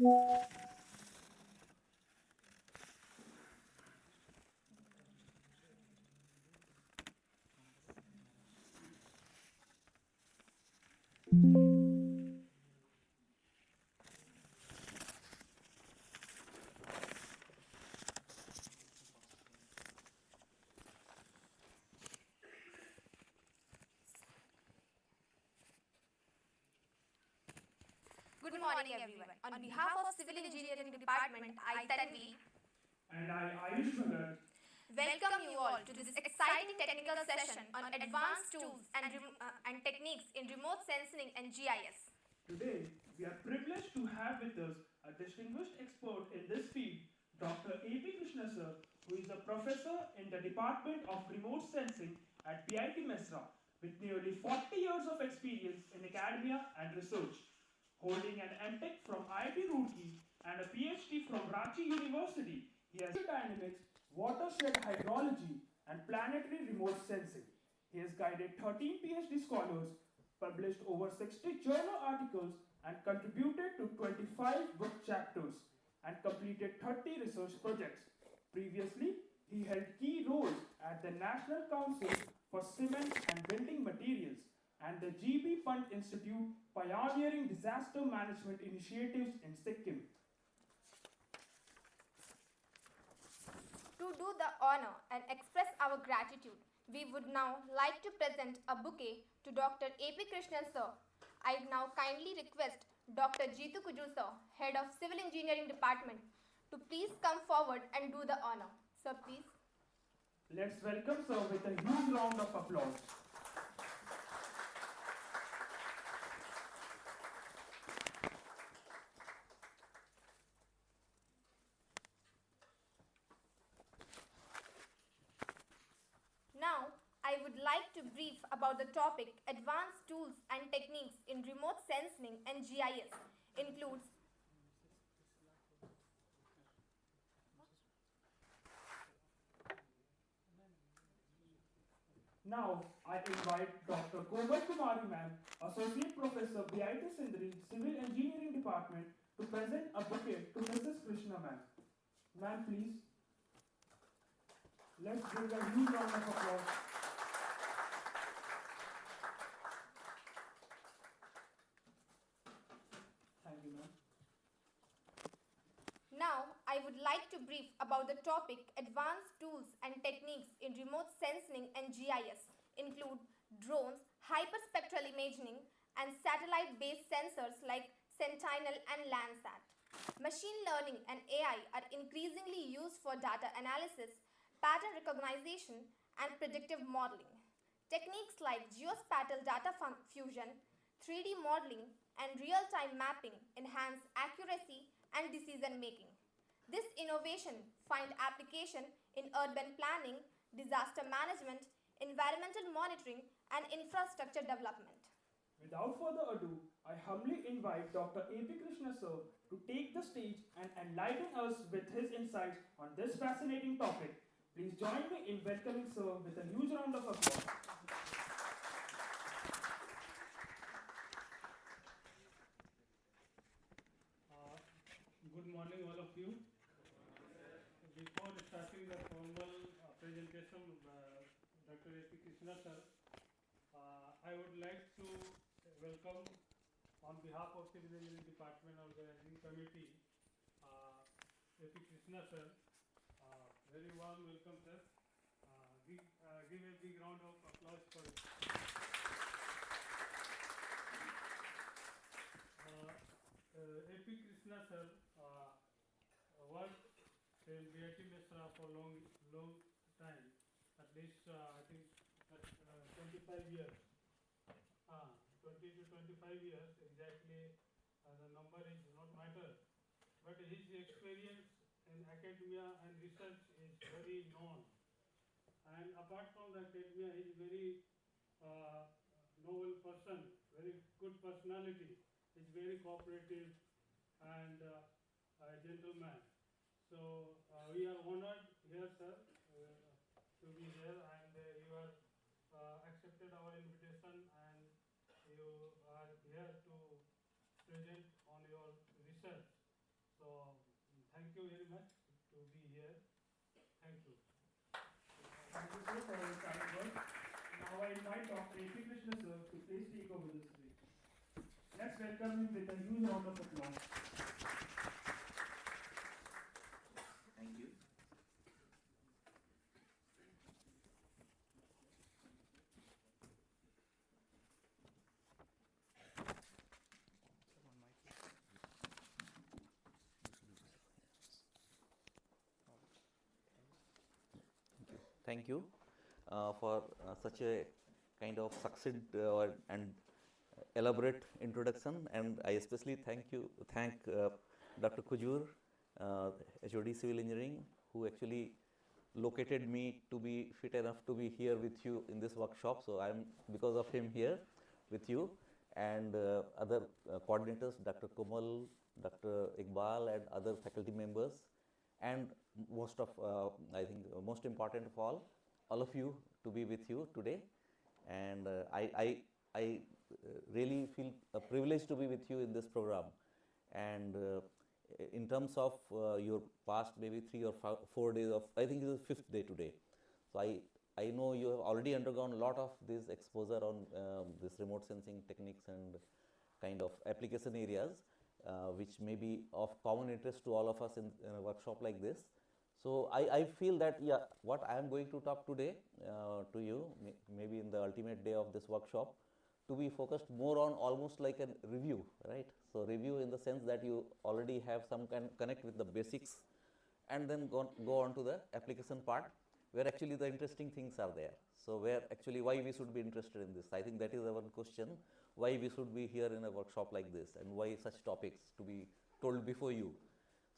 Good morning, everyone. On behalf of Civil Engineering Department, I Tanvi And I Ayush Bhagat. welcome you all to this exciting technical session on advanced tools and techniques in remote sensing and GIS. Today, we are privileged to have with us a distinguished expert in this field, Dr. A.P. Krishna sir, who is a professor in the Department of Remote Sensing at PIT Mesra with nearly 40 years of experience in academia and research. Holding an MTech from IIT Roorkee and a PhD from Ranchi University, he has dynamics, watershed hydrology, and planetary remote sensing. He has guided 13 PhD scholars, published over 60 journal articles, and contributed to 25 book chapters, and completed 30 research projects. Previously, he held key roles at the National Council for Cement and Building Materials and the GB Pant Institute pioneering disaster management initiatives in Sikkim. To do the honor and express our gratitude, we would now like to present a bouquet to Dr. A.P. Krishnan sir. I now kindly request Dr. Jeetu Kujul sir, Head of Civil Engineering Department, to please come forward and do the honor. Sir, please. Let's welcome sir with a huge round of applause. Now, I would like to brief about the topic Advanced Tools and Techniques in Remote Sensing and GIS. Includes Now, I invite Dr. Komal Kumari ma'am, Associate Professor BIT Sindri, Civil Engineering Department, to present a bouquet to Mrs. Krishna ma'am. Ma'am, please. Let's give a huge round of applause. Thank you, ma'am. Now, I would like to brief about the topic Advanced Tools and Techniques in Remote Sensing and GIS. Include drones, hyperspectral imaging, and satellite-based sensors like Sentinel and Landsat. Machine learning and AI are increasingly used for data analysis, pattern recognition, and predictive modeling. Techniques like geospatial data fusion, 3D modeling, and real-time mapping enhance accuracy and decision making. This innovation find application in urban planning, disaster management, environmental monitoring, and infrastructure development. Without further ado, I humbly invite Dr. A.P. Krishna sir to take the stage and enlighten us with his insights on this fascinating topic. Please join me in welcoming sir with a huge round of applause. Good morning, all of you. Before starting the formal presentation, Dr. A.P. Krishna sir, I would like to welcome on behalf of Civil Engineering Department Organizing Committee, A.P. Krishna sir. Very warm welcome, sir. Give a big round of applause for it. A.P. Krishna sir worked in BIT Mesra for long time, at least I think 25 years. 20 to 25 years exactly, the number is not matter, but his experience in academia and research is very known. And apart from the academia, he is very noble person, very good personality. He's very cooperative and a gentleman. So we are honored here, sir, to be here, and you are accepted our invitation, and you are here to present on your research. you very much to be here. Thank you. Thank you, sir, for your kind words. Now I invite Dr. A.P. Krishna, sir, to please take over the stage. Let's welcome him with a huge round of applause. Thank you. Thank you for such a kind of succinct and elaborate introduction, and I especially thank Dr. Kujur, HOD Civil Engineering, who actually located me to be fit enough to be here with you in this workshop. So I'm because of him here with you, and other coordinators, Dr. Komal, Dr. Iqbal, and other faculty members, and most of I think most important of all of you to be with you today. And I really feel privileged to be with you in this program. And in terms of your past maybe 3 or 4 days of, I think it is the 5th day today. So I know you have already undergone a lot of this exposure on this remote sensing techniques and kind of application areas, which may be of common interest to all of us in a workshop like this. So I feel that, yeah, what I am going to talk today to you, maybe in the ultimate day of this workshop, to be focused more on almost like a review, right? So review in the sense that you already have some kind of connect with the basics, and then go on to the application part, where actually the interesting things are there. So where actually why we should be interested in this. I think that is our question, why we should be here in a workshop like this, and why such topics to be told before you.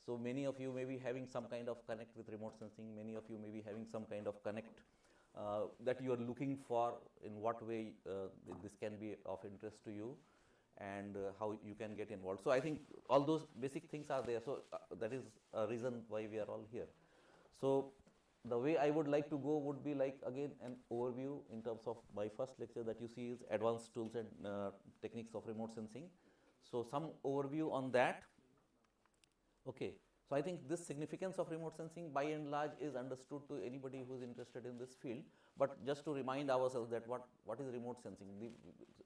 So many of you may be having some kind of connect with remote sensing, many of you may be having some kind of connect that you are looking for, in what way this can be of interest to you, and how you can get involved. So I think all those basic things are there. So that is a reason why we are all here. So the way I would like to go would be like, again, an overview in terms of my first lecture that you see is advanced tools and techniques of remote sensing. So some overview on that. Okay, so I think this significance of remote sensing by and large is understood to anybody who is interested in this field. But just to remind ourselves that what is remote sensing?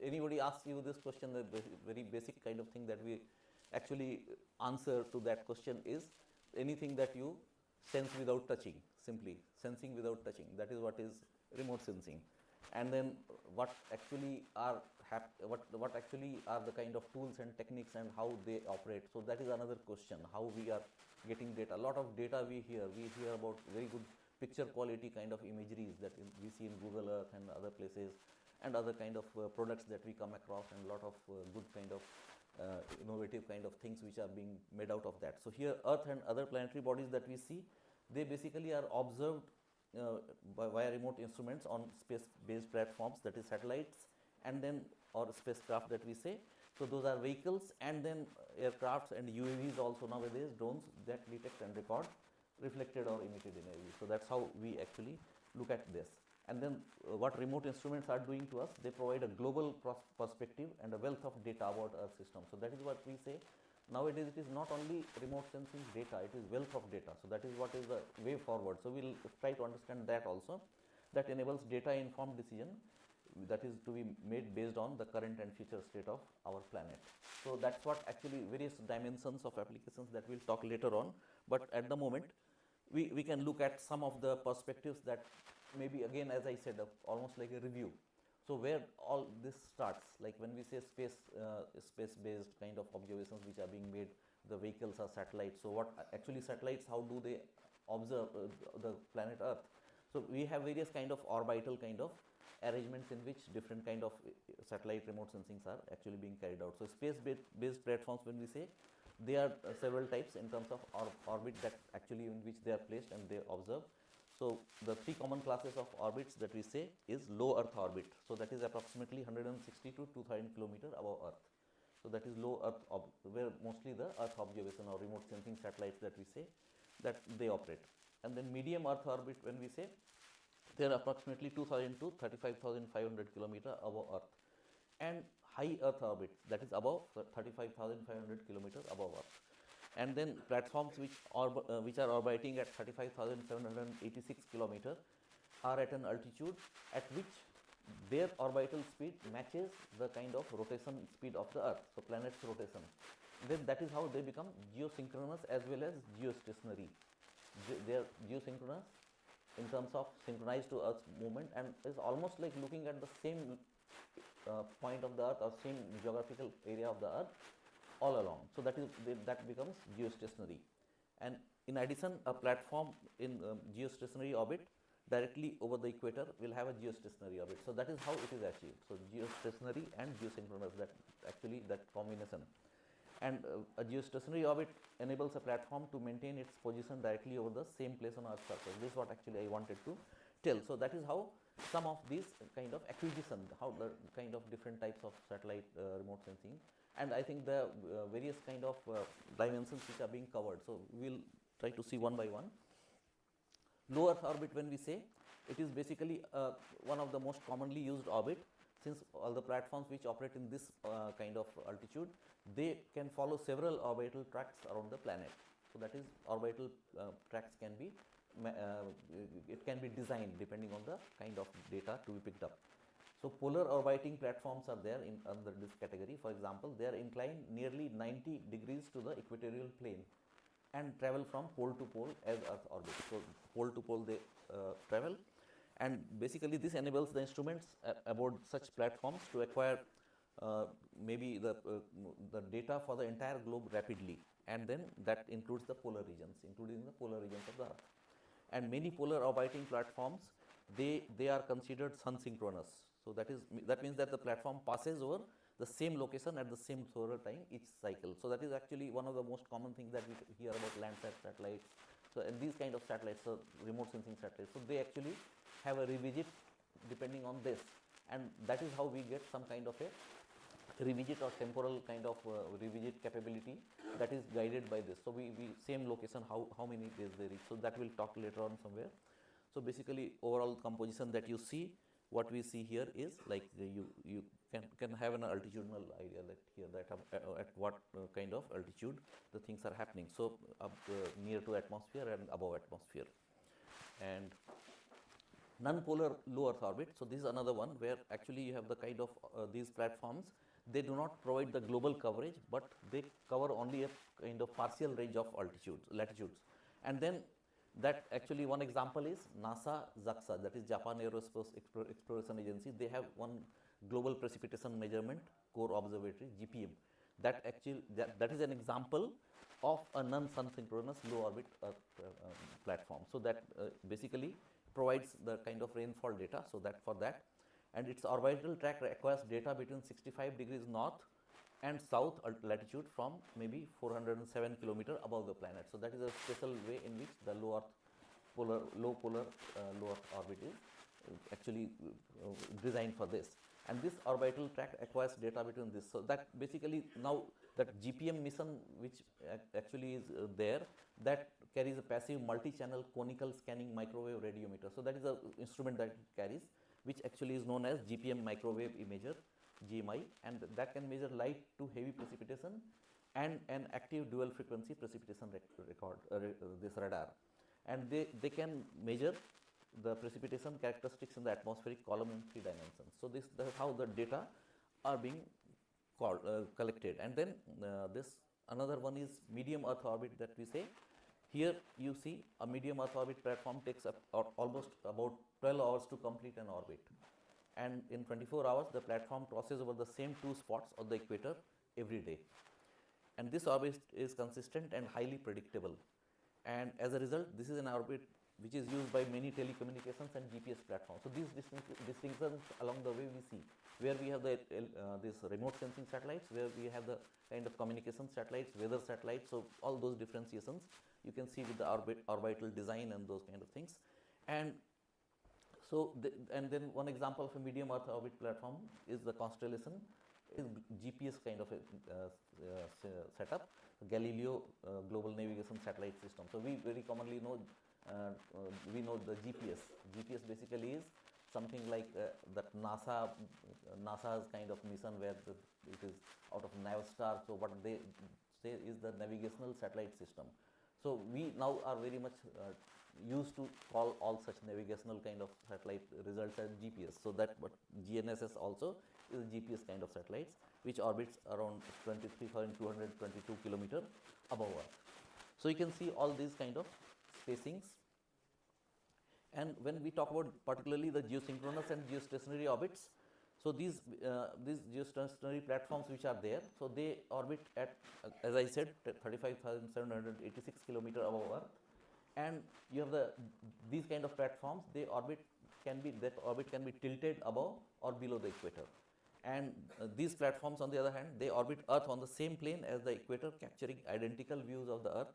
Anybody asks you this question, the very basic kind of thing that we actually answer to that question is anything that you sense without touching, simply sensing without touching. That is what is remote sensing. And then what actually are the kind of tools and techniques and how they operate. So that is another question, how we are getting data. A lot of data we hear about very good picture quality kind of imageries that we see in Google Earth and other places, and other kind of products that we come across, and a lot of good kind of innovative kind of things which are being made out of that. So here Earth and other planetary bodies that we see, they basically are observed via remote instruments on space-based platforms, that is satellites, and then or spacecraft that we say. So those are vehicles, and then aircrafts and UAVs also nowadays, drones that detect and record reflected or emitted energy. So that's how we actually look at this. And then what remote instruments are doing to us, they provide a global perspective and a wealth of data about our system. So that is what we say. Nowadays it is not only remote sensing data, it is wealth of data. So that is what is the way forward. So we'll try to understand that also. That enables data informed decision that is to be made based on the current and future state of our planet. So that's what actually various dimensions of applications that we'll talk later on. But at the moment, we can look at some of the perspectives that maybe, again, as I said, almost like a review. So where all this starts, like when we say space-based kind of observations which are being made, the vehicles are satellites. So what actually satellites, how do they observe the planet Earth? So we have various kind of orbital kind of arrangements in which different kind of satellite remote sensings are actually being carried out. So space-based platforms, when we say, they are several types in terms of orbit that actually in which they are placed and they observe. So the 3 common classes of orbits that we say is low Earth orbit. So that is approximately 160 to 2000 kilometers above Earth. So that is low Earth, where mostly the Earth observation or remote sensing satellites that we say that they operate. And then medium Earth orbit, when we say, they are approximately 2000 to 35,500 kilometers above Earth. And high Earth orbit, that is above 35,500 kilometers above Earth. and then platforms which are orbiting at 35,786 kilometers are at an altitude at which their orbital speed matches the kind of rotation speed of the Earth, so planet's rotation. Then that is how they become geosynchronous as well as geostationary. They are geosynchronous in terms of synchronized to Earth's movement, and is almost like looking at the same point of the Earth or same geographical area of the Earth all along. So that becomes geostationary. And in addition, a platform in geostationary orbit directly over the equator will have a geostationary orbit. So that is how it is achieved. So geostationary and geosynchronous, that combination. And a geostationary orbit enables a platform to maintain its position directly over the same place on Earth's surface. This is what actually I wanted to tell. So that is how some of these kind of acquisition, how the kind of different types of satellite remote sensing, and I think the various kind of dimensions which are being covered. So we will try to see one by one. Low Earth orbit, when we say, it is basically one of the most commonly used orbit, since all the platforms which operate in this kind of altitude, they can follow several orbital tracks around the planet. So that is, orbital tracks can be it can be designed depending on the kind of data to be picked up. So polar orbiting platforms are there under this category. For example, they are inclined nearly 90 degrees to the equatorial plane and travel from pole to pole as Earth orbits. So pole to pole they travel, and basically this enables the instruments aboard such platforms to acquire maybe the data for the entire globe rapidly, and then that includes the polar regions, including the polar regions of the Earth. And many polar orbiting platforms, they are considered sun synchronous. So that means that the platform passes over the same location at the same solar time each cycle. So that is actually one of the most common things that we hear about Landsat satellites. So and these kind of satellites, so remote sensing satellites, so they actually have a revisit depending on this, and that is how we get some kind of a revisit or temporal kind of revisit capability that is guided by this. So we same location, how many days they reach. So that we'll talk later on somewhere. So basically overall composition that you see, what we see here is like you can have an altitudinal idea that here that at what kind of altitude the things are happening. So up near to atmosphere and above atmosphere. And non-polar low Earth orbit. So this is another one where actually you have the kind of these platforms. They do not provide the global coverage, but they cover only a kind of partial range of latitudes. And then that actually one example is NASA JAXA, that is Japan Aerospace Exploration Agency. They have one global precipitation measurement core observatory, GPM. That is an example of a non-sun synchronous low orbit platform. So that basically provides the kind of rainfall data. So that for that, and its orbital track acquires data between 65 degrees north and south latitude from maybe 407 kilometer above the planet. So that is a special way in which the low Earth orbit is actually designed for this. And this orbital track acquires data between this. So that basically now that GPM mission which actually is there, that carries a passive multi-channel conical scanning microwave radiometer. So that is the instrument that it carries, which actually is known as GPM microwave imager, GMI, and that can measure light to heavy precipitation and an active dual frequency precipitation this radar. And they can measure the precipitation characteristics in the atmospheric column in 3 dimensions. So this is how the data are being collected. And then this another one is medium Earth orbit that we say. Here you see a medium Earth orbit platform takes almost about 12 hours to complete an orbit. And in 24 hours, the platform crosses over the same 2 spots on the equator every day. And this orbit is consistent and highly predictable. And as a result, this is an orbit which is used by many telecommunications and GPS platforms. So these distinctions along the way we see, where we have the this remote sensing satellites, where we have the kind of communication satellites, weather satellites. So all those differentiations you can see with the orbital design and those kind of things. And so, and then one example of a medium Earth orbit platform is the constellation, is GPS kind of a setup, Galileo Global Navigation Satellite System. So we very commonly know, we know the GPS. GPS basically is something like that NASA's kind of mission where it is out of Navstar. So say is the navigational satellite system. So we now are very much used to call all such navigational kind of satellite results as GPS. So that what GNSS also is GPS kind of satellites which orbits around 23,222 kilometer above Earth. So you can see all these kind of spacings. And when we talk about particularly the geosynchronous and geostationary orbits, so these geostationary platforms which are there, so they orbit at, as I said, 35,786 kilometer above Earth, and you have these kind of platforms. They orbit can be tilted above or below the equator, and these platforms on the other hand, they orbit Earth on the same plane as the equator, capturing identical views of the Earth,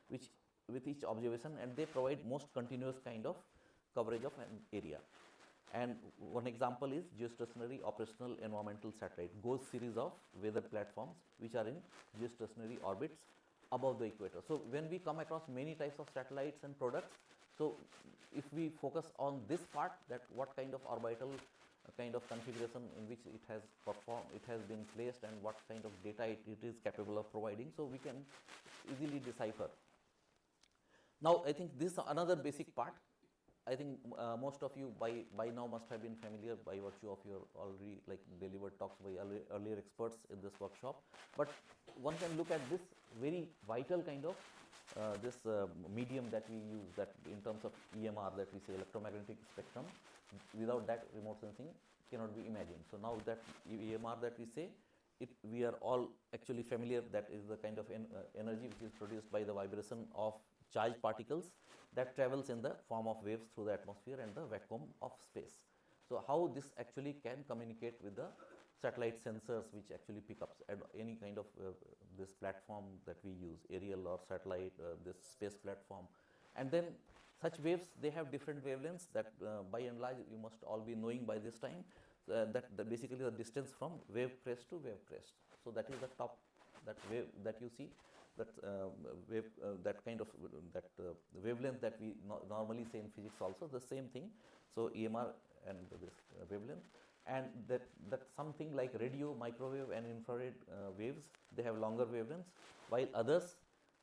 which with each observation, and they provide most continuous kind of coverage of an area. And one example is geostationary operational environmental satellite, GOES series of weather platforms which are in geostationary orbits above the equator. So when we come across many types of satellites and products, so if we focus on this part, that what kind of orbital kind of configuration in which it has performed, it has been placed, and what kind of data it is capable of providing, so we can easily decipher. Now I think this is another basic part. I think most of you by now must have been familiar by virtue of your already like delivered talks by earlier experts in this workshop. But one can look at this very vital kind of this medium that we use, that in terms of EMR, that we say electromagnetic spectrum. Without that, remote sensing cannot be imagined. So now that EMR that we say, we are all actually familiar, that is the kind of energy which is produced by the vibration of charged particles that travels in the form of waves through the atmosphere and the vacuum of space. So how this actually can communicate with the satellite sensors which actually pick up any kind of this platform that we use, aerial or satellite, this space platform. And then such waves, they have different wavelengths that by and large you must all be knowing by this time, that basically the distance from wave crest to wave crest. So that is the top, that wave that you see, that wave, that kind of wavelength that we normally say in physics also, the same thing. So EMR and this wavelength, and that something like radio, microwave and infrared waves, they have longer wavelengths, while others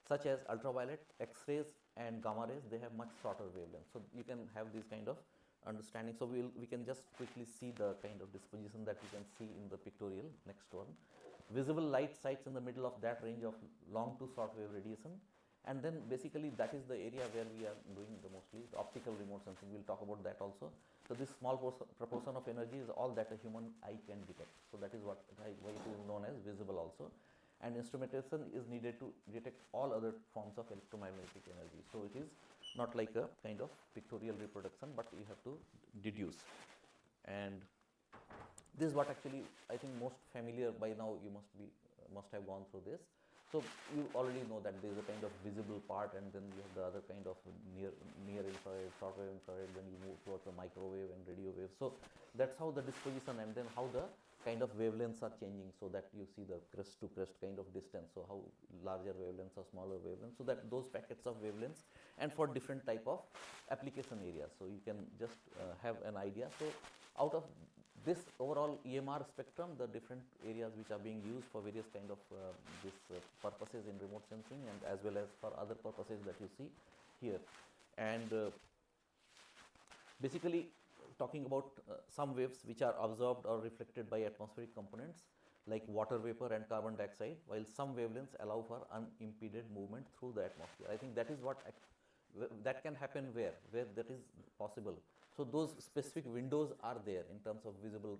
such as ultraviolet, X-rays and gamma rays, they have much shorter wavelengths. So you can have this kind of understanding. So we can just quickly see the kind of disposition that you can see in the pictorial next one. Visible light sites in the middle of that range of long to short wave radiation, and then basically that is the area where we are doing the mostly the optical remote sensing. We'll talk about that also. So this small proportion of energy is all that a human eye can detect. So that is why it is known as visible also. And instrumentation is needed to detect all other forms of electromagnetic energy. So it is not like a kind of pictorial reproduction, but you have to deduce. And this is what actually I think most familiar by now. You must have gone through this. So you already know that there is a kind of visible part, and then you have the other kind of near infrared, short wave infrared. Then you move towards the microwave and radio wave. So that's how the disposition, and then how the kind of wavelengths are changing, so that you see the crest to crest kind of distance. So how larger wavelengths or smaller wavelengths. So that those packets of wavelengths, and for different type of application areas. So you can just have an idea. So out of this overall EMR spectrum, the different areas which are being used for various kind of purposes in remote sensing, and as well as for other purposes that you see here. And basically talking about some waves which are absorbed or reflected by atmospheric components like water vapor and carbon dioxide, while some wavelengths allow for unimpeded movement through the atmosphere. I think that is what that can happen where that is possible. So those specific windows are there in terms of visible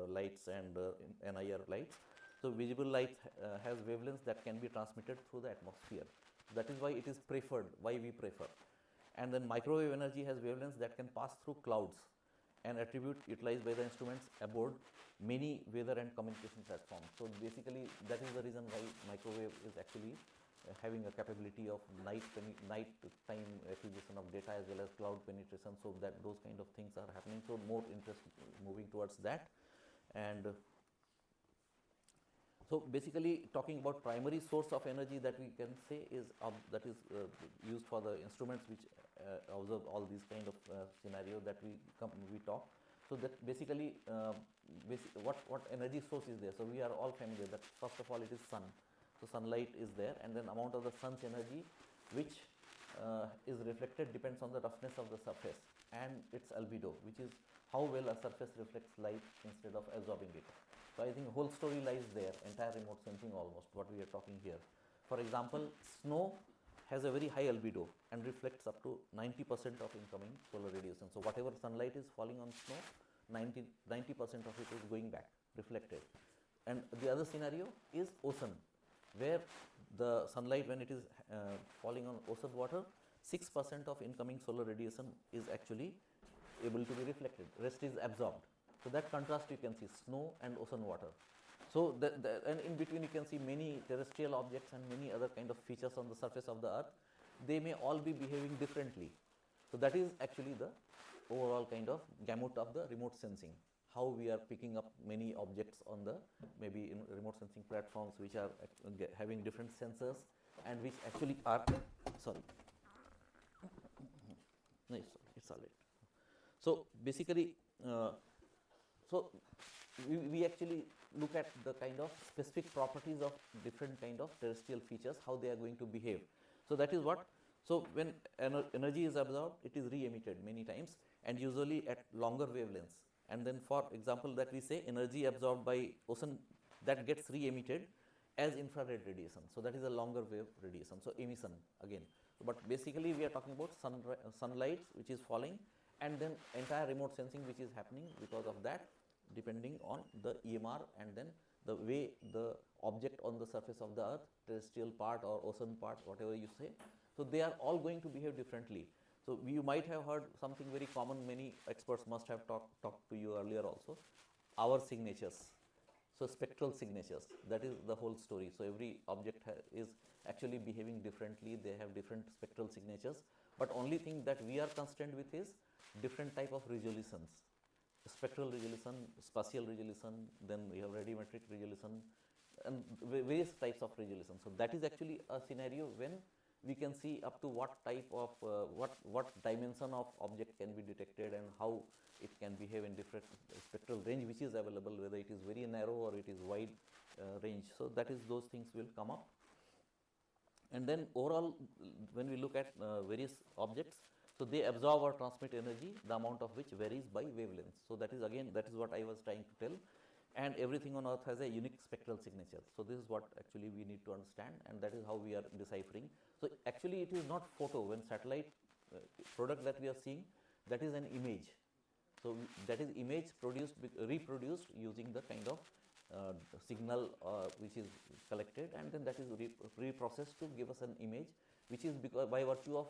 lights and NIR lights. So visible light has wavelengths that can be transmitted through the atmosphere. That is why it is preferred, why we prefer. And then microwave energy has wavelengths that can pass through clouds, an attribute utilized by the instruments aboard many weather and communication platforms. So basically that is the reason why microwave is actually having a capability of night time acquisition of data as well as cloud penetration, so that those kind of things are happening. So more interest moving towards that. And so basically talking about primary source of energy that we can say is used for the instruments which observe all these kind of scenario that we talk. So that basically what energy source is there. So we are all familiar that first of all it is sun. So sunlight is there, and then amount of the sun's energy which is reflected depends on the roughness of the surface and its albedo, which is how well a surface reflects light instead of absorbing it. So I think the whole story lies there, entire remote sensing almost, what we are talking here. For example, snow has a very high albedo and reflects up to 90% of incoming solar radiation. So whatever sunlight is falling on snow, 90% of it is going back, reflected. And the other scenario is ocean, where the sunlight, when it is falling on ocean water, 6% of incoming solar radiation is actually able to be reflected, rest is absorbed. So that contrast you can see, snow and ocean water. So and in between you can see many terrestrial objects and many other kind of features on the surface of the earth. They may all be behaving differently. So that is actually the overall kind of gamut of the remote sensing, how we are picking up many objects on the maybe in remote sensing platforms which are having different sensors and which actually are sorry no, it's all right. So basically so we actually look at the kind of specific properties of different kind of terrestrial features, how they are going to behave. So that is what, so when energy is absorbed, it is re-emitted many times and usually at longer wavelengths. And then for example that we say energy absorbed by ocean, that gets re-emitted as infrared radiation. So that is a longer wave radiation, so emission again. But basically we are talking about sunlight which is falling, and then entire remote sensing which is happening because of that, depending on the EMR and then the way the object on the surface of the earth, terrestrial part or ocean part, whatever you say. So they are all going to behave differently. So you might have heard something very common, many experts must have talked to you earlier also, our signatures. So spectral signatures, that is the whole story. So every object is actually behaving differently, they have different spectral signatures, but only thing that we are constrained with is different type of resolutions. Spectral resolution, spatial resolution, then we have radiometric resolution and various types of resolution. So that is actually a scenario when we can see up to what type of what dimension of object can be detected and how it can behave in different spectral range which is available, whether it is very narrow or it is wide range. So that is, those things will come up. And then overall when we look at various objects, so they absorb or transmit energy, the amount of which varies by wavelengths. So that is again, that is what I was trying to tell. And everything on earth has a unique spectral signature. So this is what actually we need to understand, and that is how we are deciphering. So actually it is not photo. When satellite product that we are seeing, that is an image. So that is image produced, reproduced using the kind of signal which is collected, and then that is reprocessed to give us an image, which is because by virtue of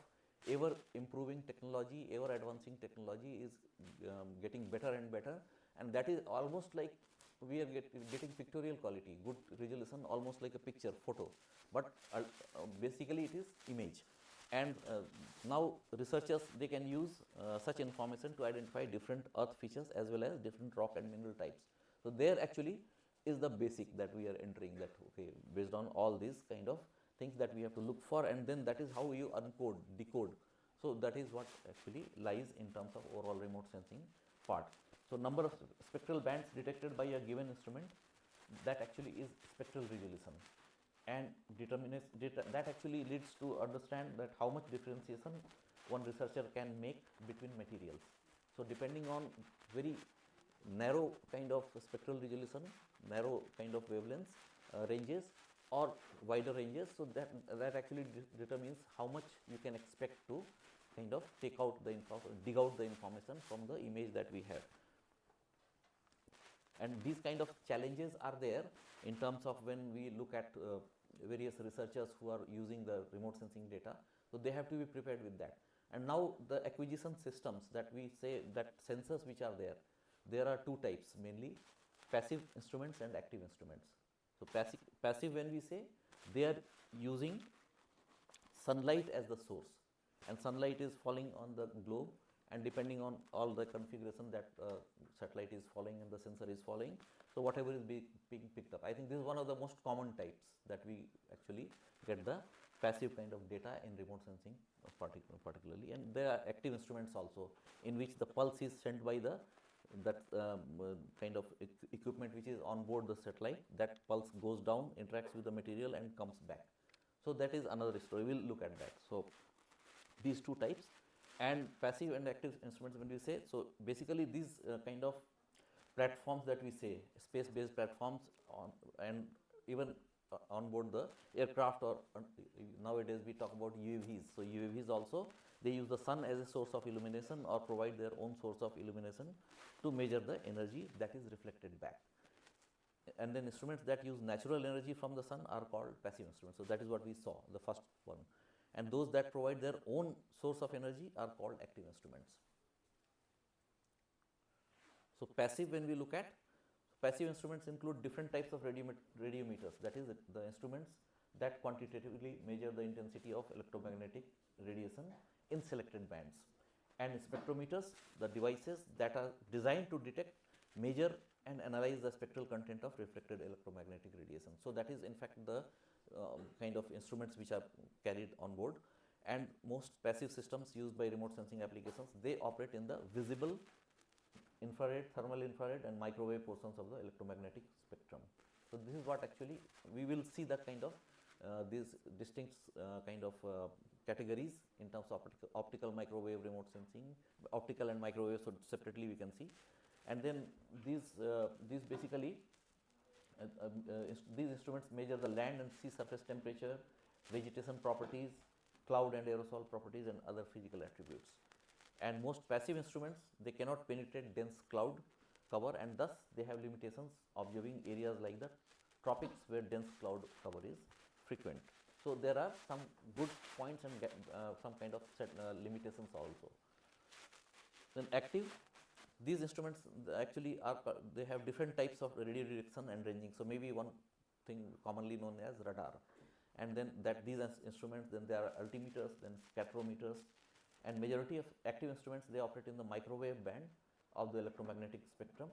ever improving technology, ever advancing technology is getting better and better, and that is almost like we are getting pictorial quality, good resolution, almost like a picture, photo, but basically it is image. And now researchers, they can use such information to identify different earth features as well as different rock and mineral types. So there actually is the basic that we are entering, that okay, based on all these kind of things that we have to look for, and then that is how you uncode, decode. So that is what actually lies in terms of overall remote sensing part. So number of spectral bands detected by a given instrument, that actually is spectral resolution, and that actually leads to understand that how much differentiation one researcher can make between materials. So depending on very narrow kind of spectral resolution, narrow kind of wavelengths, ranges, or wider ranges, so that actually determines how much you can expect to kind of take out the dig out the information from the image that we have. And these kind of challenges are there in terms of when we look at various researchers who are using the remote sensing data. So they have to be prepared with that. And now the acquisition systems that we say, that sensors which are there are two types mainly, passive instruments and active instruments. So passive when we say, they are using sunlight as the source, and sunlight is falling on the globe, and depending on all the configuration that satellite is following and the sensor is following, so whatever is being picked up. I think this is one of the most common types that we actually get the passive kind of data in remote sensing particularly. And there are active instruments also, in which the pulse is sent by the that kind of equipment which is on board the satellite, that pulse goes down, interacts with the material and comes back. So that is another story. We will look at that. So these two types, and passive and active instruments when we say, so basically these kind of platforms that we say, space based platforms on, and even on board the aircraft, or nowadays we talk about UAVs. So UAVs also, they use the sun as a source of illumination or provide their own source of illumination to measure the energy that is reflected back. And then instruments that use natural energy from the sun are called passive instruments. So that is what we saw, the first one. And those that provide their own source of energy are called active instruments. So passive, when we look at, passive instruments include different types of radiometers, that is the instruments that quantitatively measure the intensity of electromagnetic radiation in selected bands, and spectrometers, the devices that are designed to detect, measure and analyze the spectral content of reflected electromagnetic radiation. So that is in fact the kind of instruments which are carried on board. And most passive systems used by remote sensing applications, they operate in the visible, infrared, thermal infrared and microwave portions of the electromagnetic spectrum. So this is what actually we will see, that kind of these distinct kind of categories in terms of optical, microwave, remote sensing, optical and microwave, so separately we can see. And then these basically these instruments measure the land and sea surface temperature, vegetation properties, cloud and aerosol properties and other physical attributes. And most passive instruments, they cannot penetrate dense cloud cover, and thus they have limitations observing areas like the tropics where dense cloud cover is frequent. So there are some good points and some kind of limitations also. Then active, these instruments actually are, they have different types of radio direction and ranging. So maybe one thing commonly known as radar, and then that these instruments, then there are altimeters, then spectrometers, and majority of active instruments, they operate in the microwave band of the electromagnetic spectrum,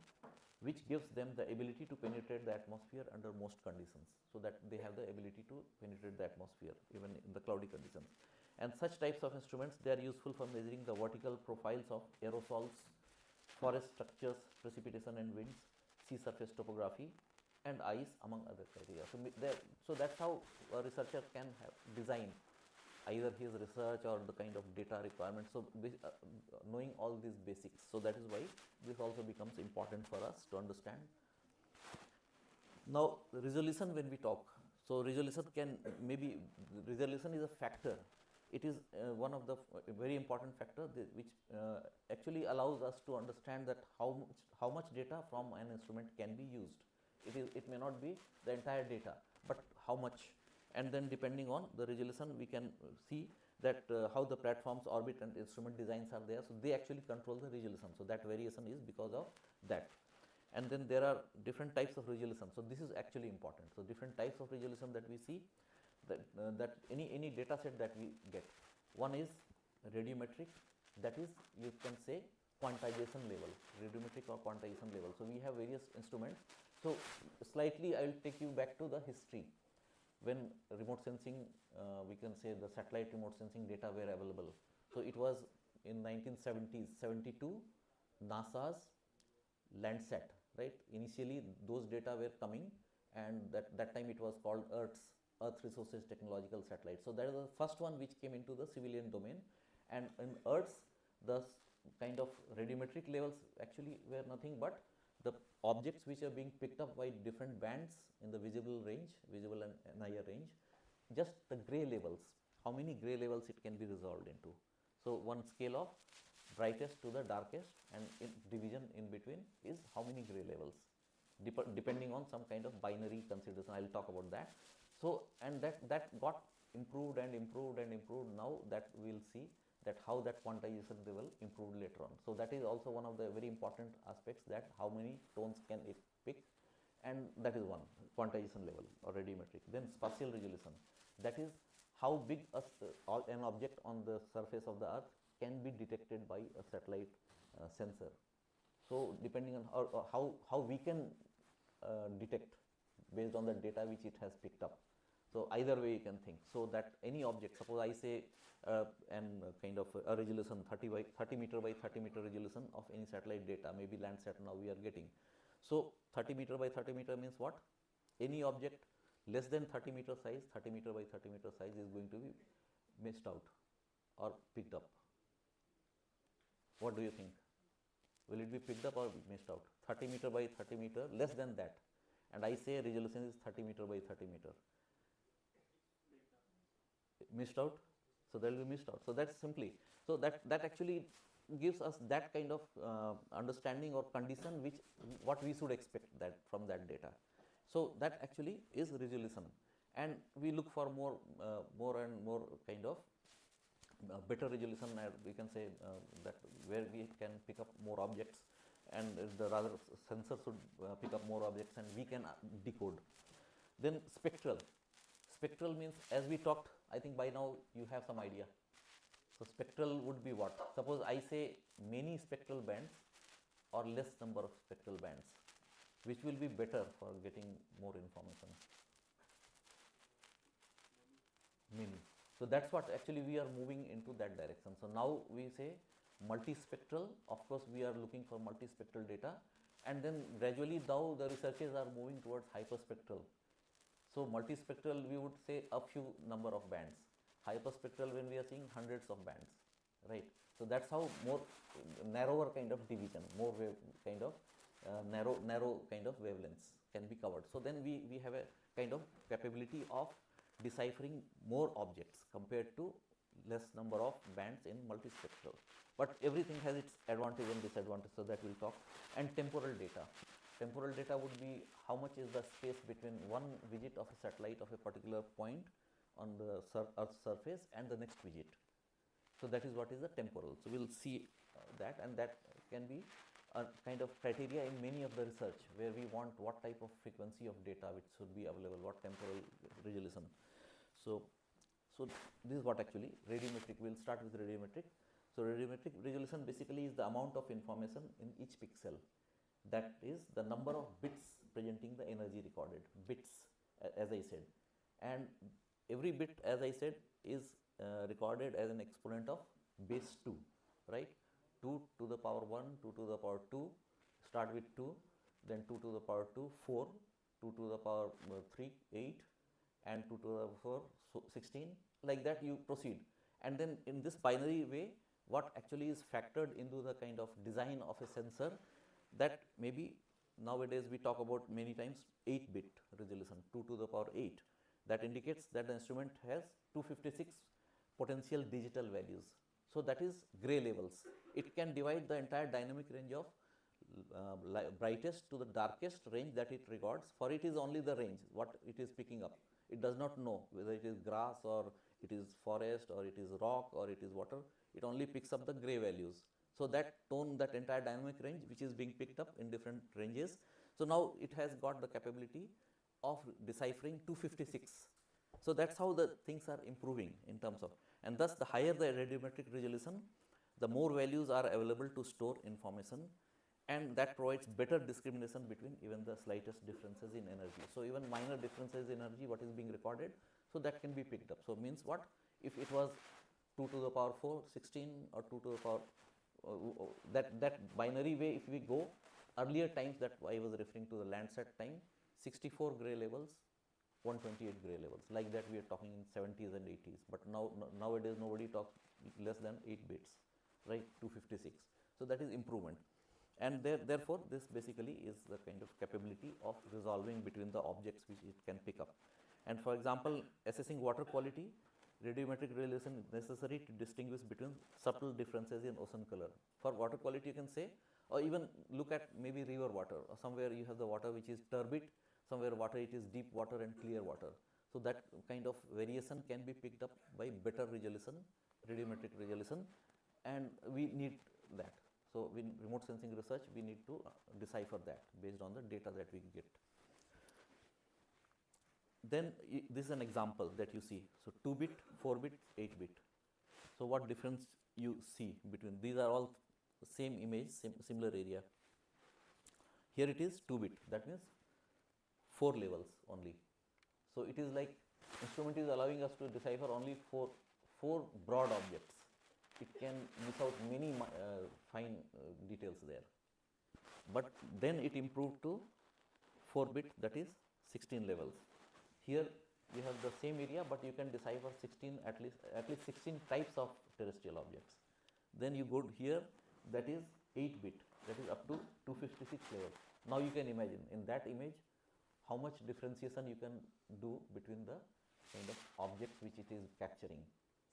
which gives them the ability to penetrate the atmosphere under most conditions, so that they have the ability to penetrate the atmosphere even in the cloudy conditions. And such types of instruments, they are useful for measuring the vertical profiles of aerosols, forest structures, precipitation and winds, sea surface topography and ice, among other criteria. So that's how a researcher can have design either his research or the kind of data requirements. So knowing all these basics, so that is why this also becomes important for us to understand. Now resolution, when we talk, so resolution resolution is a factor. It is one of the very important factor which actually allows us to understand that how much data from an instrument can be used. It may not be the entire data, but how much. And then depending on the resolution, we can see that how the platforms, orbit and instrument designs are there. So they actually control the resolution. So that variation is because of that. And then there are different types of resolution. So this is actually important. So different types of resolution that we see, that any data set that we get. One is radiometric, that is, you can say, quantization level, radiometric or quantization level. So we have various instruments. So slightly I will take you back to the history. When remote sensing, we can say the satellite remote sensing data were available. So it was in 1970s, 72, NASA's Landsat, right? Initially those data were coming, and that time it was called Earth Resources Technological Satellite. So that is the first one which came into the civilian domain. And in Earth's, the kind of radiometric levels actually were nothing but the objects which are being picked up by different bands in the visible range, visible and NIR range, just the gray levels, how many gray levels it can be resolved into. So one scale of brightest to the darkest, and division in between is how many gray levels, depending on some kind of binary consideration. I will talk about that. So, and that got improved and improved and improved. Now that we will see that how that quantization level improved later on. So that is also one of the very important aspects, that how many tones can it pick, and that is one, quantization level or radiometric. Then spatial resolution, that is how big an object on the surface of the Earth can be detected by a satellite sensor. So depending on how we can detect based on the data which it has picked up. So either way you can think. So that any object, suppose I say and kind of a resolution 30 meter by 30 meter resolution of any satellite data, maybe Landsat now we are getting. So 30 meter by 30 meter means what? Any object less than 30 meter size, 30 meter by 30 meter size is going to be missed out or picked up. What do you think? Will it be picked up or missed out? 30 meter by 30 meter, less than that. And I say resolution is 30 meter by 30 meter. Missed out? So that will be missed out. So that's simply, so that actually gives us that kind of understanding or condition which what we should expect that from that data. So that actually is resolution, and we look for more and more kind of better resolution, we can say that where we can pick up more objects, and the rather sensor should pick up more objects and we can decode. Then spectral. Spectral means, as we talked, I think by now you have some idea. So spectral would be what? Suppose I say many spectral bands or less number of spectral bands, which will be better for getting more information? Many. So that's what actually we are moving into that direction. So now we say multispectral. Of course, we are looking for multispectral data, and then gradually now the researchers are moving towards hyperspectral. So multispectral, we would say a few number of bands. Hyperspectral, when we are seeing hundreds of bands, right? So that's how more narrower kind of division, more kind of narrow kind of wavelengths can be covered. So then we have a kind of capability of deciphering more objects compared to less number of bands in multispectral. But everything has its advantage and disadvantage, so that we'll talk. And temporal data. Temporal data would be how much is the space between one visit of a satellite of a particular point on the Earth's surface and the next visit. So that is what is the temporal. So we'll see that, and that can be a kind of criteria in many of the research where we want what type of frequency of data which should be available, what temporal resolution. So this is what actually radiometric, we'll start with radiometric. So radiometric resolution basically is the amount of information in each pixel. That is the number of bits presenting the energy recorded, bits as I said. And every bit, as I said, is recorded as an exponent of base 2, right? 2 to the power 1, 2 to the power 2, start with 2, then 2 to the power 2, 4, 2 to the power 3, 8, and 2 to the power 16, like that you proceed. And then in this binary way, what actually is factored into the kind of design of a sensor, that maybe nowadays we talk about many times 8-bit resolution, 2 to the power 8. That indicates that the instrument has 256 potential digital values. So that is gray levels. It can divide the entire dynamic range of brightest to the darkest range that it records. For it is only the range, what it is picking up. It does not know whether it is grass or it is forest or it is rock or it is water. It only picks up the gray values. So that tone, that entire dynamic range which is being picked up in different ranges. So now it has got the capability of deciphering 256. So that's how the things are improving in terms of, and thus the higher the radiometric resolution, the more values are available to store information, and that provides better discrimination between even the slightest differences in energy. So even minor differences in energy, what is being recorded, so that can be picked up. So means what? If it was 2 to the power 4, 16 or 2 to the power, that binary way, if we go, earlier times that I was referring to the Landsat time, 64 gray levels, 128 gray levels, like that we are talking in 70s and 80s. But nowadays nobody talks less than 8 bits, right? 256. So that is improvement. And therefore this basically is the kind of capability of resolving between the objects which it can pick up. And for example, assessing water quality, radiometric resolution is necessary to distinguish between subtle differences in ocean color. For water quality you can say, or even look at maybe river water, or somewhere you have the water which is turbid, somewhere water it is deep water and clear water. So that kind of variation can be picked up by better resolution, radiometric resolution, and we need that. So in remote sensing research we need to decipher that based on the data that we get. Then this is an example that you see. So 2-bit, 4-bit, 8-bit. So what difference you see between these are all same image, similar area. Here it is 2-bit, that means 4 levels only. So it is like instrument is allowing us to decipher only four broad objects. It can miss out many fine details there. But then it improved to 4-bit, that is 16 levels. Here we have the same area, but you can decipher 16 at least 16 types of terrestrial objects. Then you go here, that is 8-bit, that is up to 256 levels. Now you can imagine in that image how much differentiation you can do between the kind of objects which it is capturing.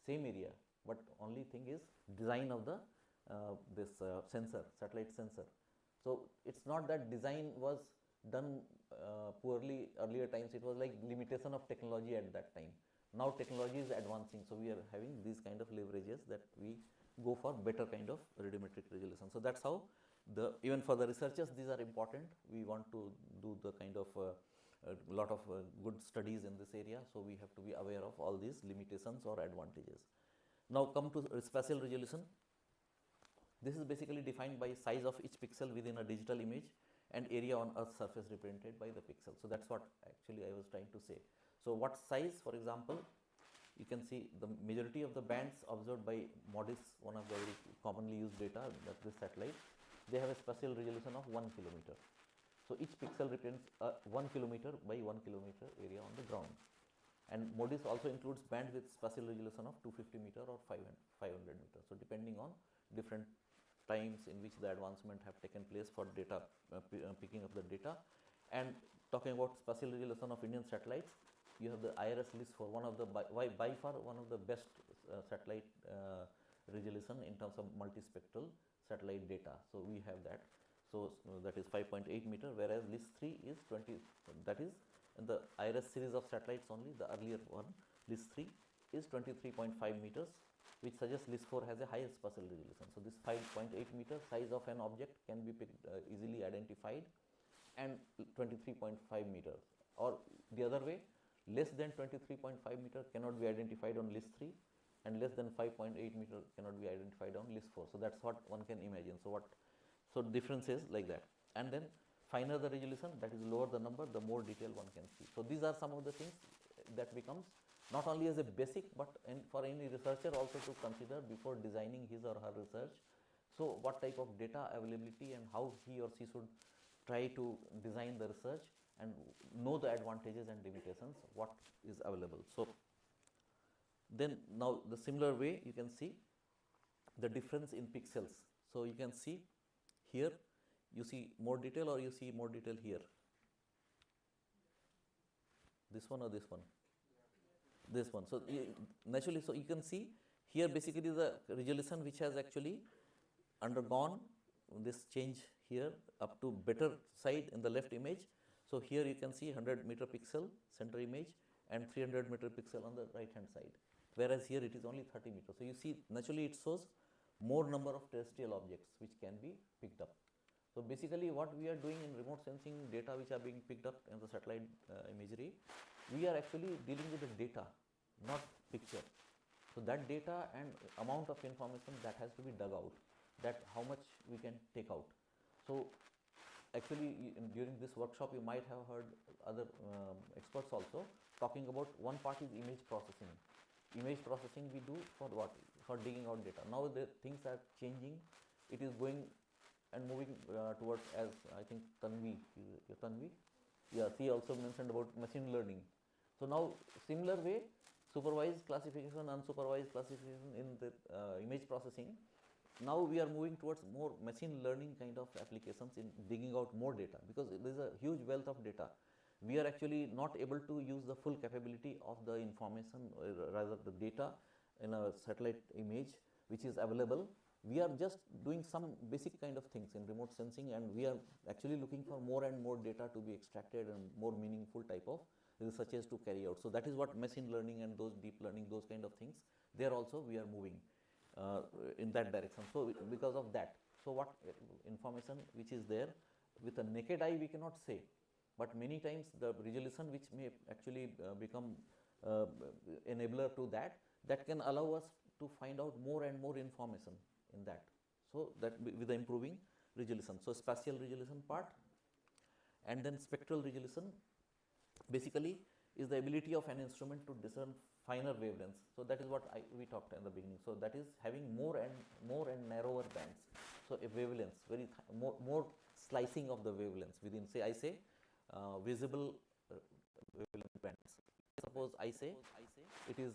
Same area, but only thing is design of the sensor, satellite sensor. So it's not that design was done poorly earlier times. It was like limitation of technology at that time. Now technology is advancing, so we are having these kind of leverages that we go for better kind of radiometric resolution. So that's how even for the researchers these are important. We want to do the kind of a lot of good studies in this area, so we have to be aware of all these limitations or advantages. Now come to spatial resolution. This is basically defined by size of each pixel within a digital image and area on Earth's surface represented by the pixel. So that's what actually I was trying to say. So what size, for example, you can see the majority of the bands observed by MODIS, one of the very commonly used data, that this satellite, they have a spatial resolution of 1 kilometer. So each pixel represents 1 kilometer by 1 kilometer area on the ground. And MODIS also includes bands with spatial resolution of 250 meter or 500 meter. So depending on different times in which the advancement have taken place for data picking up the data. And talking about spatial resolution of Indian satellites, you have the ARSGISR-2024, one of the by far one of the best satellite resolution in terms of multispectral satellite data. So we have that. So that is 5.8 meter, whereas LIS-3 is 20. That is in the IRS series of satellites only. The earlier one, LIS-3, is 23.5 meters, which suggests LIS-4 has a higher spatial resolution. So this 5.8 meter size of an object can be easily identified, and 23.5 meters, or the other way, less than 23.5 meter cannot be identified on LIS-3, and less than 5.8 meter cannot be identified on LIS-4. So that's what one can imagine. So difference is like that. And then finer the resolution, that is lower the number, the more detail one can see. So these are some of the things that becomes not only as a basic, but for any researcher also to consider before designing his or her research. So what type of data availability and how he or she should try to design the research and know the advantages and limitations, what is available. So then now the similar way you can see the difference in pixels. So you can see here you see more detail, or you see more detail here. This one or this one? This one. So naturally, so you can see here basically the resolution which has actually undergone this change here up to better side in the left image. So here you can see 100 meter pixel center image and 300 meter pixel on the right hand side, whereas here it is only 30 meters. So you see naturally it shows more number of terrestrial objects which can be picked up. So basically what we are doing in remote sensing data which are being picked up in the satellite imagery, we are actually dealing with the data, not picture. So that data and amount of information that has to be dug out, that how much we can take out. So actually during this workshop you might have heard other experts also talking about one part is image processing. Image processing we do for what? For digging out data. Now the things are changing. It is going and moving towards, as I think Tanvi, yeah, she also mentioned about machine learning. So now similar way, supervised classification, unsupervised classification in the image processing. Now we are moving towards more machine learning kind of applications in digging out more data, because there is a huge wealth of data. We are actually not able to use the full capability of the information, rather the data in a satellite image which is available. We are just doing some basic kind of things in remote sensing, and we are actually looking for more and more data to be extracted and more meaningful type of researches to carry out. So that is what machine learning and those deep learning, those kind of things, there also we are moving in that direction. So because of that, so what information which is there with a naked eye we cannot say, but many times the resolution which may actually become enabler to that, that can allow us to find out more and more information in that. So that with the improving resolution. So spatial resolution part, and then spectral resolution. Basically is the ability of an instrument to discern finer wavelengths. So that is what we talked in the beginning. So that is having more and narrower bands. So a wavelengths, more slicing of the wavelengths within, say I say visible wavelength bands. Suppose I say it is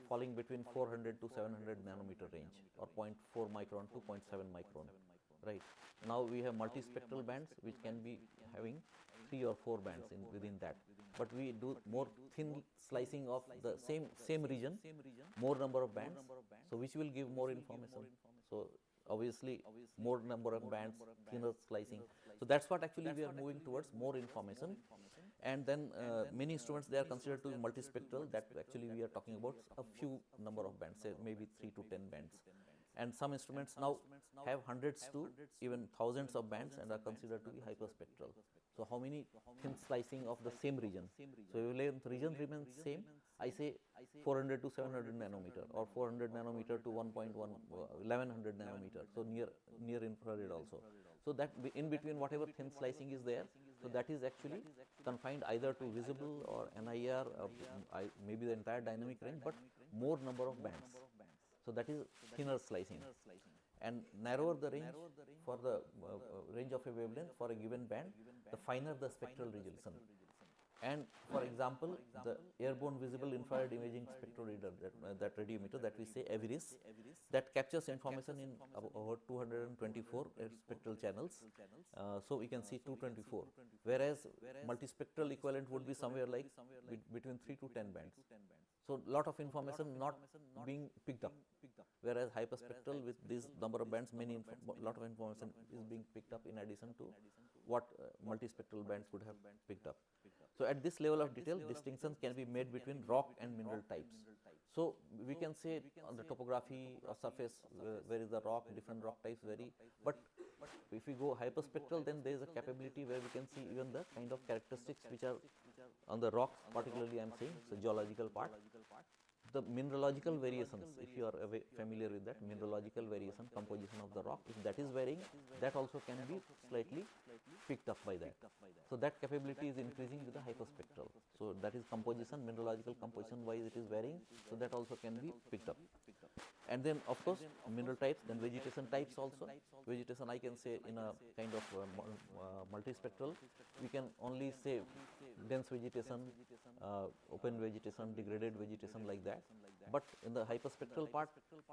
falling between 400 to 700 nanometer range, or 0.4 micron to 0.7 micron, right? Now we have multispectral bands which can be having 3 or 4 bands within that, but we do more thin slicing of the same region, more number of bands, so which will give more information. So obviously more number of bands, thinner slicing. So that's what actually we are moving towards, more information. And then many instruments, they are considered to be multispectral, that actually we are talking about a few number of bands, say maybe 3 to 10 bands. And some instruments now have hundreds to even thousands of bands and are considered to be hyperspectral. So how many thin slicing of the same region? So wavelength region remains same. I say 400 to 700 nanometer, or 400 nanometer to 1100 nanometer. So near infrared also. So that in between whatever thin slicing is there, so that is actually confined either to visible or NIR, maybe the entire dynamic range, but more number of bands. So that is thinner slicing, and narrower the range for the range of a wavelength for a given band, the finer the spectral resolution. And for example, the airborne visible infrared imaging spectrometer, that radiometer that we say ARSGISR, that captures information in about 224 spectral channels. So we can see 224, whereas multispectral equivalent would be somewhere like between 3 to 10 bands. So lot of information not being picked up, whereas hyperspectral with this number of bands, lot of information is being picked up in addition to what multispectral bands would have picked up. So at this level of detail, distinctions can be made between rock and mineral types. So we can say on the topography or surface where is the rock, different rock types vary, but if we go hyperspectral, then there is a capability where we can see even the kind of characteristics which are on the rocks, particularly I am saying, so geological part. The mineralogical variations, if you are familiar with that, mineralogical variation, composition of the rock, if that is varying, that also can be slightly picked up by that. So that capability is increasing with the hyperspectral. So that is composition, mineralogical composition wise it is varying, so that also can be picked up. And then of course mineral types, then vegetation types also. Vegetation I can say in a kind of multispectral, we can only say dense vegetation, open vegetation, degraded vegetation, like that. But in the hyperspectral part,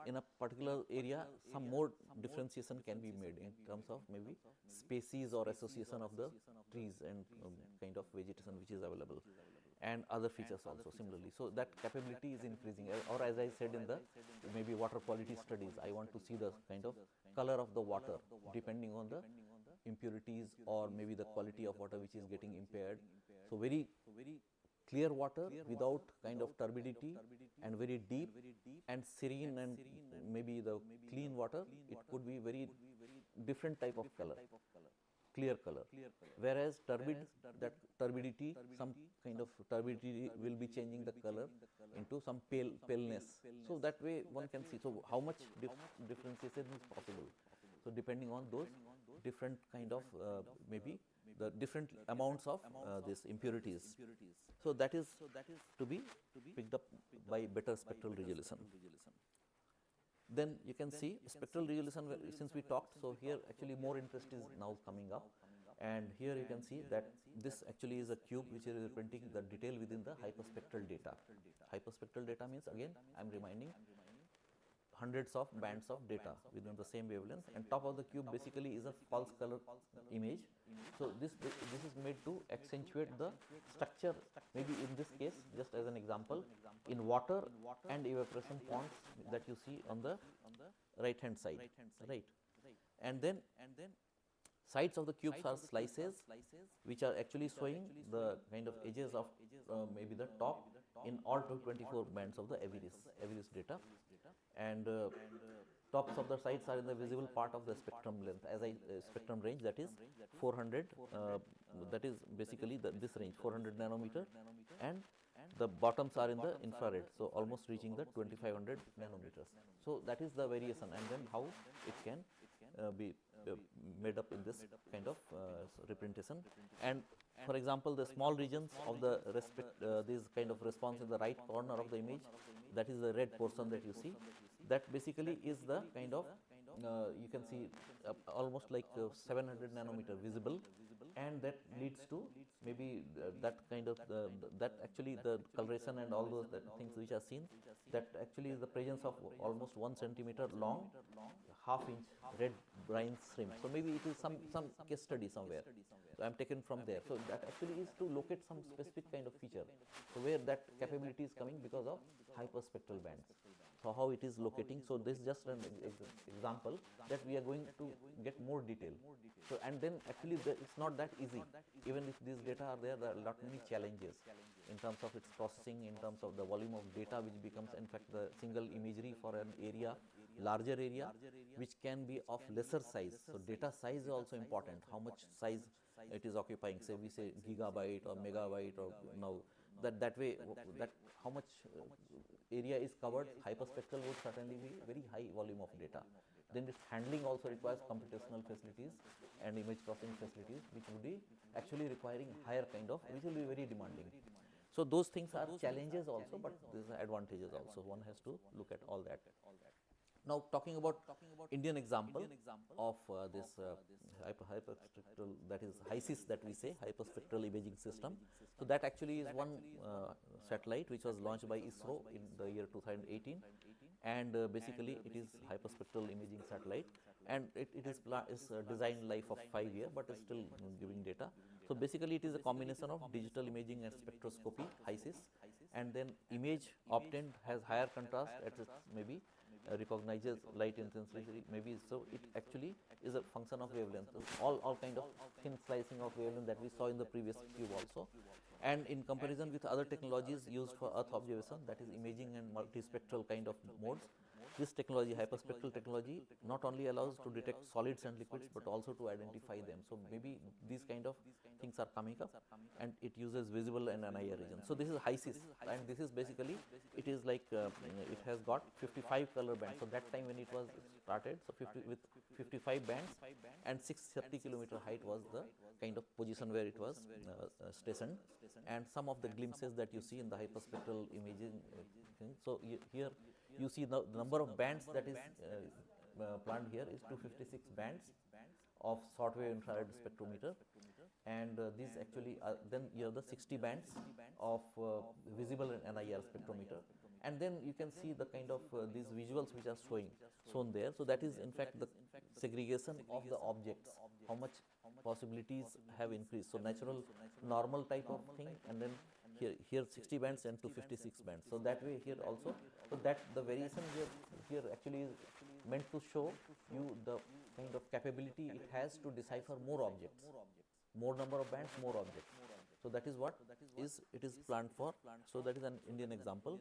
in a particular area, some more differentiation can be made in terms of maybe species or association of the trees and kind of vegetation which is available, and other features also similarly. So that capability is increasing, or as I said in the maybe water quality studies, I want to see the kind of color of the water depending on the impurities or maybe the quality of water which is getting impaired. So very clear water without kind of turbidity, and very deep and serene, and maybe the clean water, it could be very different type of color, clear color, whereas that turbidity, some kind of turbidity will be changing the color into some paleness. So that way one can see, so how much differentiation is possible. So depending on those different kind of maybe the different amounts of these impurities. So that is to be picked up by better spectral resolution. Then you can see spectral resolution, since we talked, so here actually more interest is now coming up, and here you can see that this actually is a cube which is representing the detail within the hyperspectral data. Hyperspectral data means, again I am reminding, hundreds of bands of data within the same wavelength, and top of the cube basically is a pulse color image. So this is made to accentuate the structure, maybe in this case, just as an example, in water and evaporation ponds that you see on the right hand side, right? And then sides of the cubes are slices which are actually showing the kind of edges of maybe the top in all 224 bands of the ARSGISR data, and tops of the sides are in the visible part of the spectrum length, as spectrum range, that is 400, that is basically this range 400 nanometer, and the bottoms are in the infrared, so almost reaching the 2500 nanometers. So that is the variation, and then how it can be made up in this kind of representation. And for example, the small regions of the this kind of response in the right corner of the image, that is the red portion that you see, that basically is the kind of you can see almost like 700 nanometer visible, and that leads to maybe that kind of that actually the coloration and all those things which are seen, that actually is the presence of almost 1 centimeter long, half-inch red brine shrimp. So maybe it is some case study somewhere. So I am taken from there. So that actually is to locate some specific kind of feature. So where that capability is coming because of hyperspectral bands. So how it is locating. So this is just an example that we are going to get more detail. So and then actually it's not that easy. Even if these data are there are a lot many challenges in terms of its processing, in terms of the volume of data which becomes in fact the single imagery for an area, larger area, which can be of lesser size. So data size is also important. How much size it is occupying, say we say gigabyte or megabyte, or now that way that how much area is covered. Hyperspectral would certainly be very high volume of data. Then its handling also requires computational facilities and image processing facilities, which would be actually requiring higher kind of, which will be very demanding. So those things are challenges also, but these are advantages also. One has to look at all that. Now talking about Indian example of this hyperspectral, that is HISIS that we say, hyperspectral imaging system. So that actually is one satellite which was launched by ISRO in the year 2018, and basically it is hyperspectral imaging satellite, and it is designed life of 5 years, but is still giving data. So basically it is a combination of digital imaging and spectroscopy, HISIS, and then image obtained has higher contrast at its maybe recognizes light intensity maybe. So it actually is a function of wavelength, all kind of thin slicing of wavelength that we saw in the previous cube also. And in comparison with other technologies used for earth observation, that is imaging and multispectral kind of modes, this technology, hyperspectral technology, not only allows to detect solids and liquids, but also to identify them. So maybe these kind of things are coming up, and it uses visible and NIR region. So this is HISIS, and this is basically, it is like it has got 55 color bands. So that time when it was started, so with 55 bands and 630 kilometer height was the kind of position where it was stationed, and some of the glimpses that you see in the hyperspectral imaging thing. So here you see the number of bands that is planned here is 256 bands of shortwave infrared spectrometer, and these actually then you have the 60 bands of visible and NIR spectrometer, and then you can see the kind of these visuals which are shown there. So that is in fact the segregation of the objects, how much possibilities have increased. So natural normal type of thing, and then here 60 bands and 256 bands. So that way here also, so that the variation here actually is meant to show you the kind of capability it has to decipher more objects, more number of bands, more objects. So that is what it is planned for. So that is an Indian example.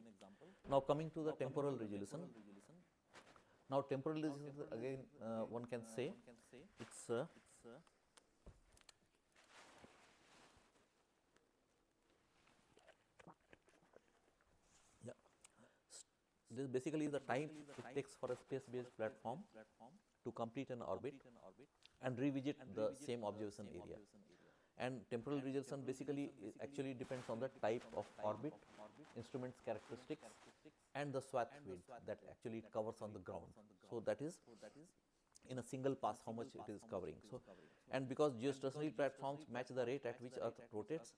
Now coming to the temporal resolution. Now temporal resolution again one can say it's this basically is the time it takes for a space-based platform to complete an orbit and revisit the same observation area. And temporal resolution basically actually depends on the type of orbit, instrument's characteristics, and the swath width that actually it covers on the ground. So that is in a single pass how much it is covering. So, and because geostationary platforms match the rate at which Earth rotates,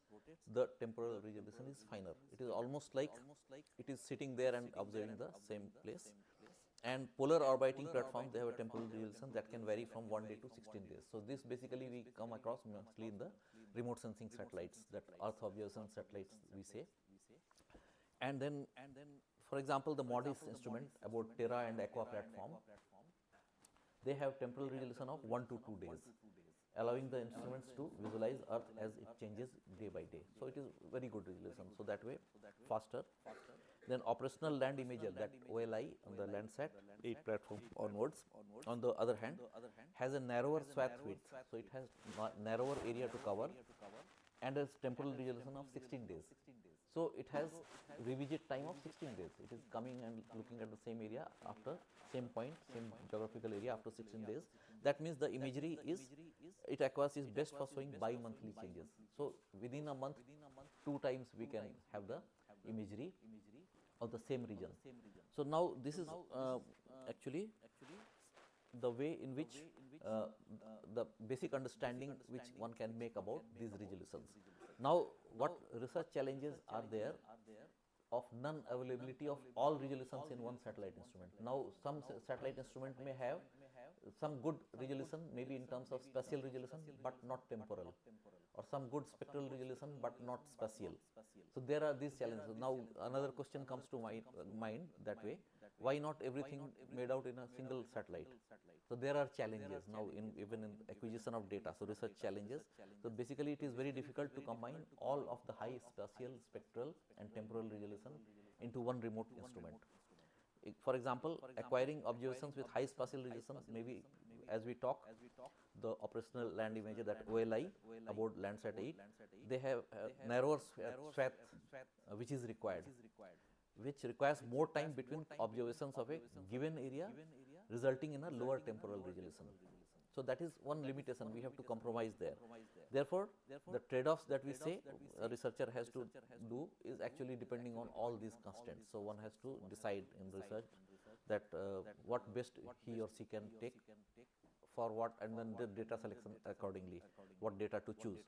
the temporal resolution is finer. It is almost like it is sitting there and observing the same place. And polar orbiting platforms, they have a temporal resolution that can vary from 1 day to 16 days. So this basically we come across mostly in the remote sensing satellites, that Earth observation satellites we say. And then for example, the MODIS instrument about Terra and Aqua platform, they have temporal resolution of 1 to 2 days, allowing the instruments to visualize Earth as it changes day by day. So it is very good resolution. So that way faster. Then operational land imager, that OLI on the Landsat 8 platform onwards, on the other hand, has a narrower swath width. So it has narrower area to cover and has temporal resolution of 16 days. So it has revisit time of 16 days. It is coming and looking at the same area after same point, same geographical area after 16 days. That means the imagery is, it acquires is best for showing bi-monthly changes. So within a month, 2 times we can have the imagery of the same region. So now this is actually the way in which the basic understanding which one can make about these resolutions. Now what research challenges are there of non-availability of all resolutions in one satellite instrument. Now some satellite instrument may have some good resolution, maybe in terms of spatial resolution but not temporal, or some good spectral resolution but not spatial. So there are these challenges. Now another question comes to my mind that way, why not everything made out in a single satellite? So there are challenges now in even in acquisition of data, so research challenges. So basically it is very difficult to combine all of the high spatial, spectral and temporal resolution into one remote instrument. For example, acquiring observations with high spatial resolution, maybe as we talk, the operational land imager, that OLI aboard Landsat 8, they have narrower swath which is required, which requires more time between observations of a given area, resulting in a lower temporal resolution. So that is one limitation, we have to compromise there. Therefore, the trade-offs that we say a researcher has to do is actually depending on all these constraints. So one has to decide in research that what best he or she can take for what, and then the data selection accordingly, what data to choose.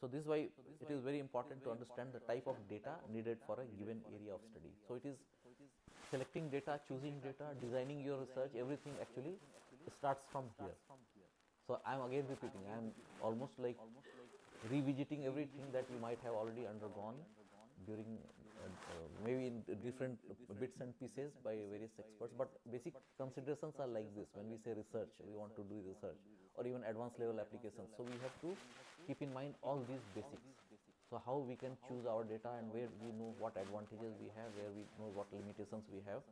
So this is why it is very important to understand the type of data needed for a given area of study. So it is selecting data, choosing data, designing your research, everything actually starts from here. So I am again repeating, I am almost like revisiting everything that you might have already undergone during maybe in different bits and pieces by various experts, but basic considerations are like this. When we say research, we want to do research or even advanced level applications, so we have to keep in mind all these basics. So how we can choose our data, and where we know what advantages we have, where we know what limitations we have,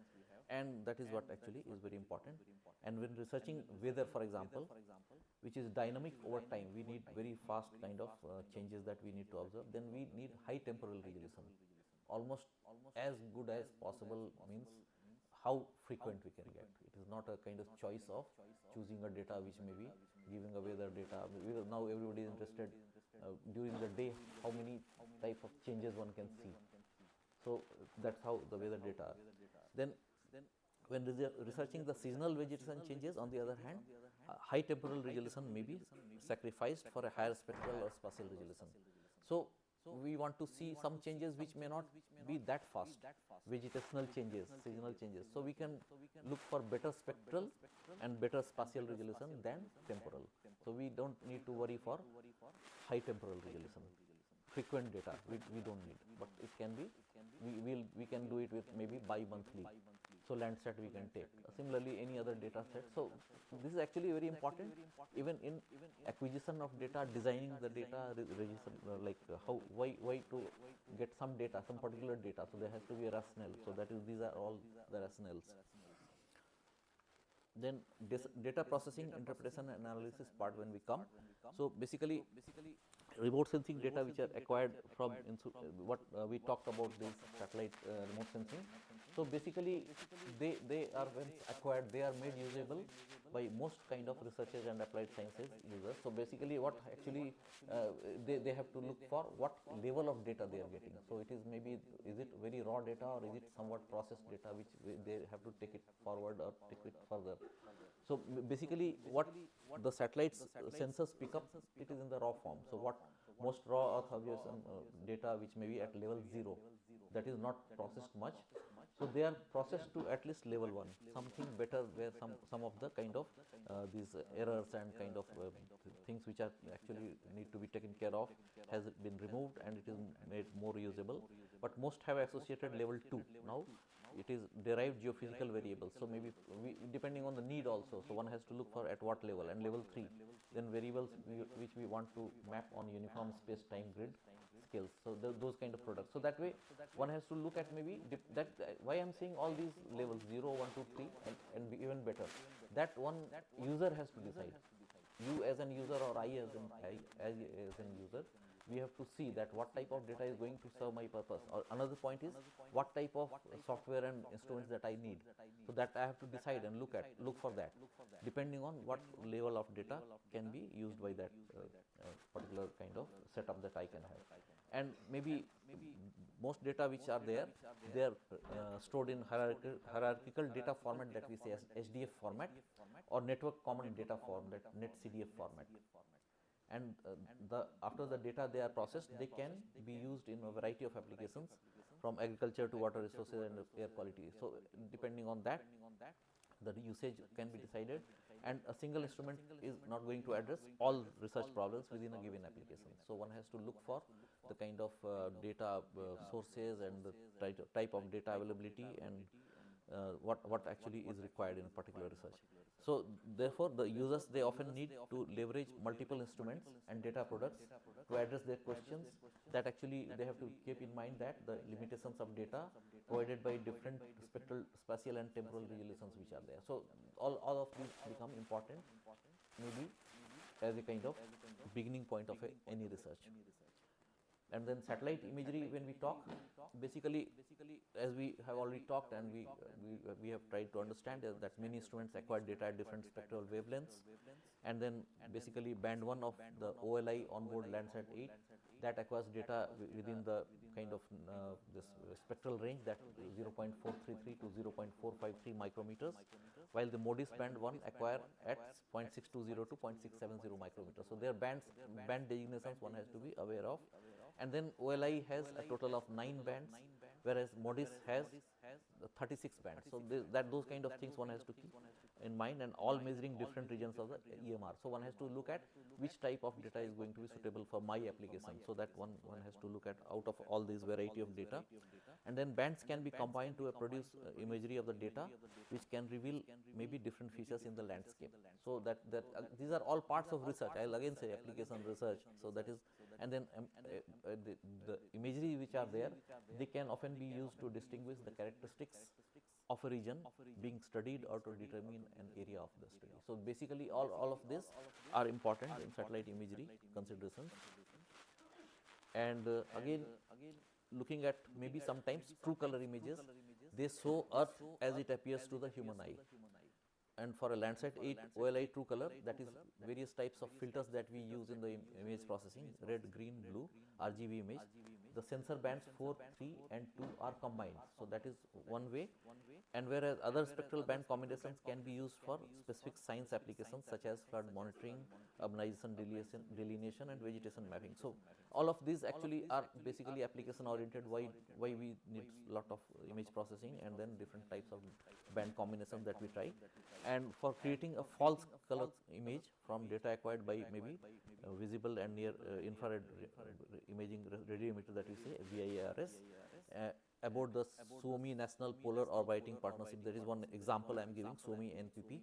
and that is what actually is very important. And when researching weather, for example, which is dynamic over time, we need very fast kind of changes that we need to observe, then we need high temporal resolution, almost as good as possible, means how frequent we can get. It is not a kind of choice of choosing a data which may be giving a weather data. Now everybody is interested during the day how many type of changes one can see. So that's how the weather data. Then when researching the seasonal vegetation changes, on the other hand, high temporal resolution may be sacrificed for a higher spectral or spatial resolution. So we want to see some changes which may not be that fast, vegetational changes, seasonal changes. So we can look for better spectral and better spatial resolution than temporal. So we don't need to worry for high temporal resolution. Frequent data we don't need, but it can be, we can do it with maybe bi-monthly. So Landsat we can take. Similarly, any other data set. So this is actually very important even in acquisition of data, designing the data, like why to get some data, some particular data. So there has to be a rationale. So that is, these are all the rationales. Then data processing, interpretation and analysis part when we come. So basically remote sensing data which are acquired from what we talked about, this satellite remote sensing. So basically they are, when acquired, they are made usable by most kind of researchers and applied sciences users. So basically what actually they have to look for what level of data they are getting. So it is maybe, is it very raw data or is it somewhat processed data which they have to take it forward or take it further. So basically what the satellites sensors pick up, it is in the raw form. So what most raw Earth observation data which may be at level 0, that is not processed much. So they are processed to at least level 1, something better, where some of the kind of these errors and kind of things which are actually need to be taken care of has been removed and it is made more usable. But most have associated level 2. Now it is derived geophysical variables. So maybe depending on the need also. So one has to look for at what level, and level 3. Then variables which we want to map on uniform space-time grid scales. So those kind of products. So that way one has to look at maybe that why I am saying all these levels 0, 1, 2, 3 and even better. That one user has to decide. You as an user or I as an user we have to see that what type of data is going to serve my purpose, or another point is what type of software and instruments that I need. So that I have to decide and look for that, depending on what level of data can be used by that particular kind of setup that I can have. And maybe most data which are there, they are stored in hierarchical data format that we say as HDF format, or network common data form, that NetCDF format. And after the data they are processed, they can be used in a variety of applications, from agriculture to water resources and air quality. So depending on that, the usage can be decided, and a single instrument is not going to address all research problems within a given application. So one has to look for the kind of data sources and the type of data availability, and what actually is required in a particular research. So therefore, the users, they often need to leverage multiple instruments and data products to address their questions. That actually they have to keep in mind that the limitations of data provided by different spatial and temporal resolutions which are there. So all of these become important, maybe as a kind of beginning point of any research. And then satellite imagery, when we talk, basically, as we have already talked, and we have tried to understand that many instruments acquire data at different spectral wavelengths, and then basically band 1 of the OLI onboard Landsat 8, that acquires data within the kind of this spectral range, that 0.433 to 0.453 micrometers, while the MODIS band 1 acquire at 0.620 to 0.670 micrometers. So their band designations one has to be aware of. And then OLI has a total of 9 bands, whereas MODIS has 36 bands. So those kind of things one has to keep in mind, and all measuring different regions of the EMR. So one has to look at which type of data is going to be suitable for my application. So that one has to look at out of all these variety of data. And then bands can be combined to produce imagery of the data, which can reveal maybe different features in the landscape. So that these are all parts of research. I'll again say application research. So that is, and then the imagery which are there, they can often be used to distinguish the characteristics of a region being studied, or to determine an area of the study. So basically all of this are important in satellite imagery considerations. And again, looking at maybe sometimes true color images, they show Earth as it appears to the human eye. And for a Landsat 8 OLI true color, that is various types of filters that we use in the image processing, red, green, blue, RGB image. The sensor bands 4, 3 and 2 are combined. So that is one way. And whereas other spectral band combinations can be used for specific science applications, such as flood monitoring, urbanization delineation and vegetation mapping. So all of these actually are basically application oriented, why we need lot of image processing, and then different types of band combinations that we try. And for creating a false color image from data acquired by maybe visible and near infrared imaging radio emitter, that we say VIARS, about the Suomi National Polar Orbiting Partnership. There is one example I am giving, Suomi NPP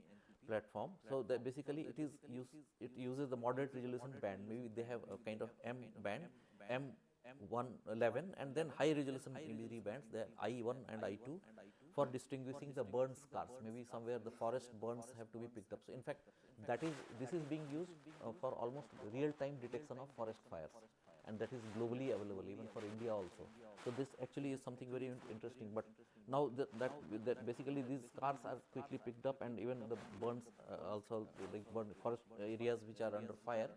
platform. So that basically it uses the moderate resolution band. Maybe they have a kind of M band, M111, and then high resolution imagery bands, the I1 and I2, for distinguishing the burn scars. Maybe somewhere the forest burns have to be picked up. So in fact, this is being used for almost real-time detection of forest fires, and that is globally available, even for India also. So this actually is something very interesting. But now that basically these scars are quickly picked up, and even the burns also, like forest areas which are under fire,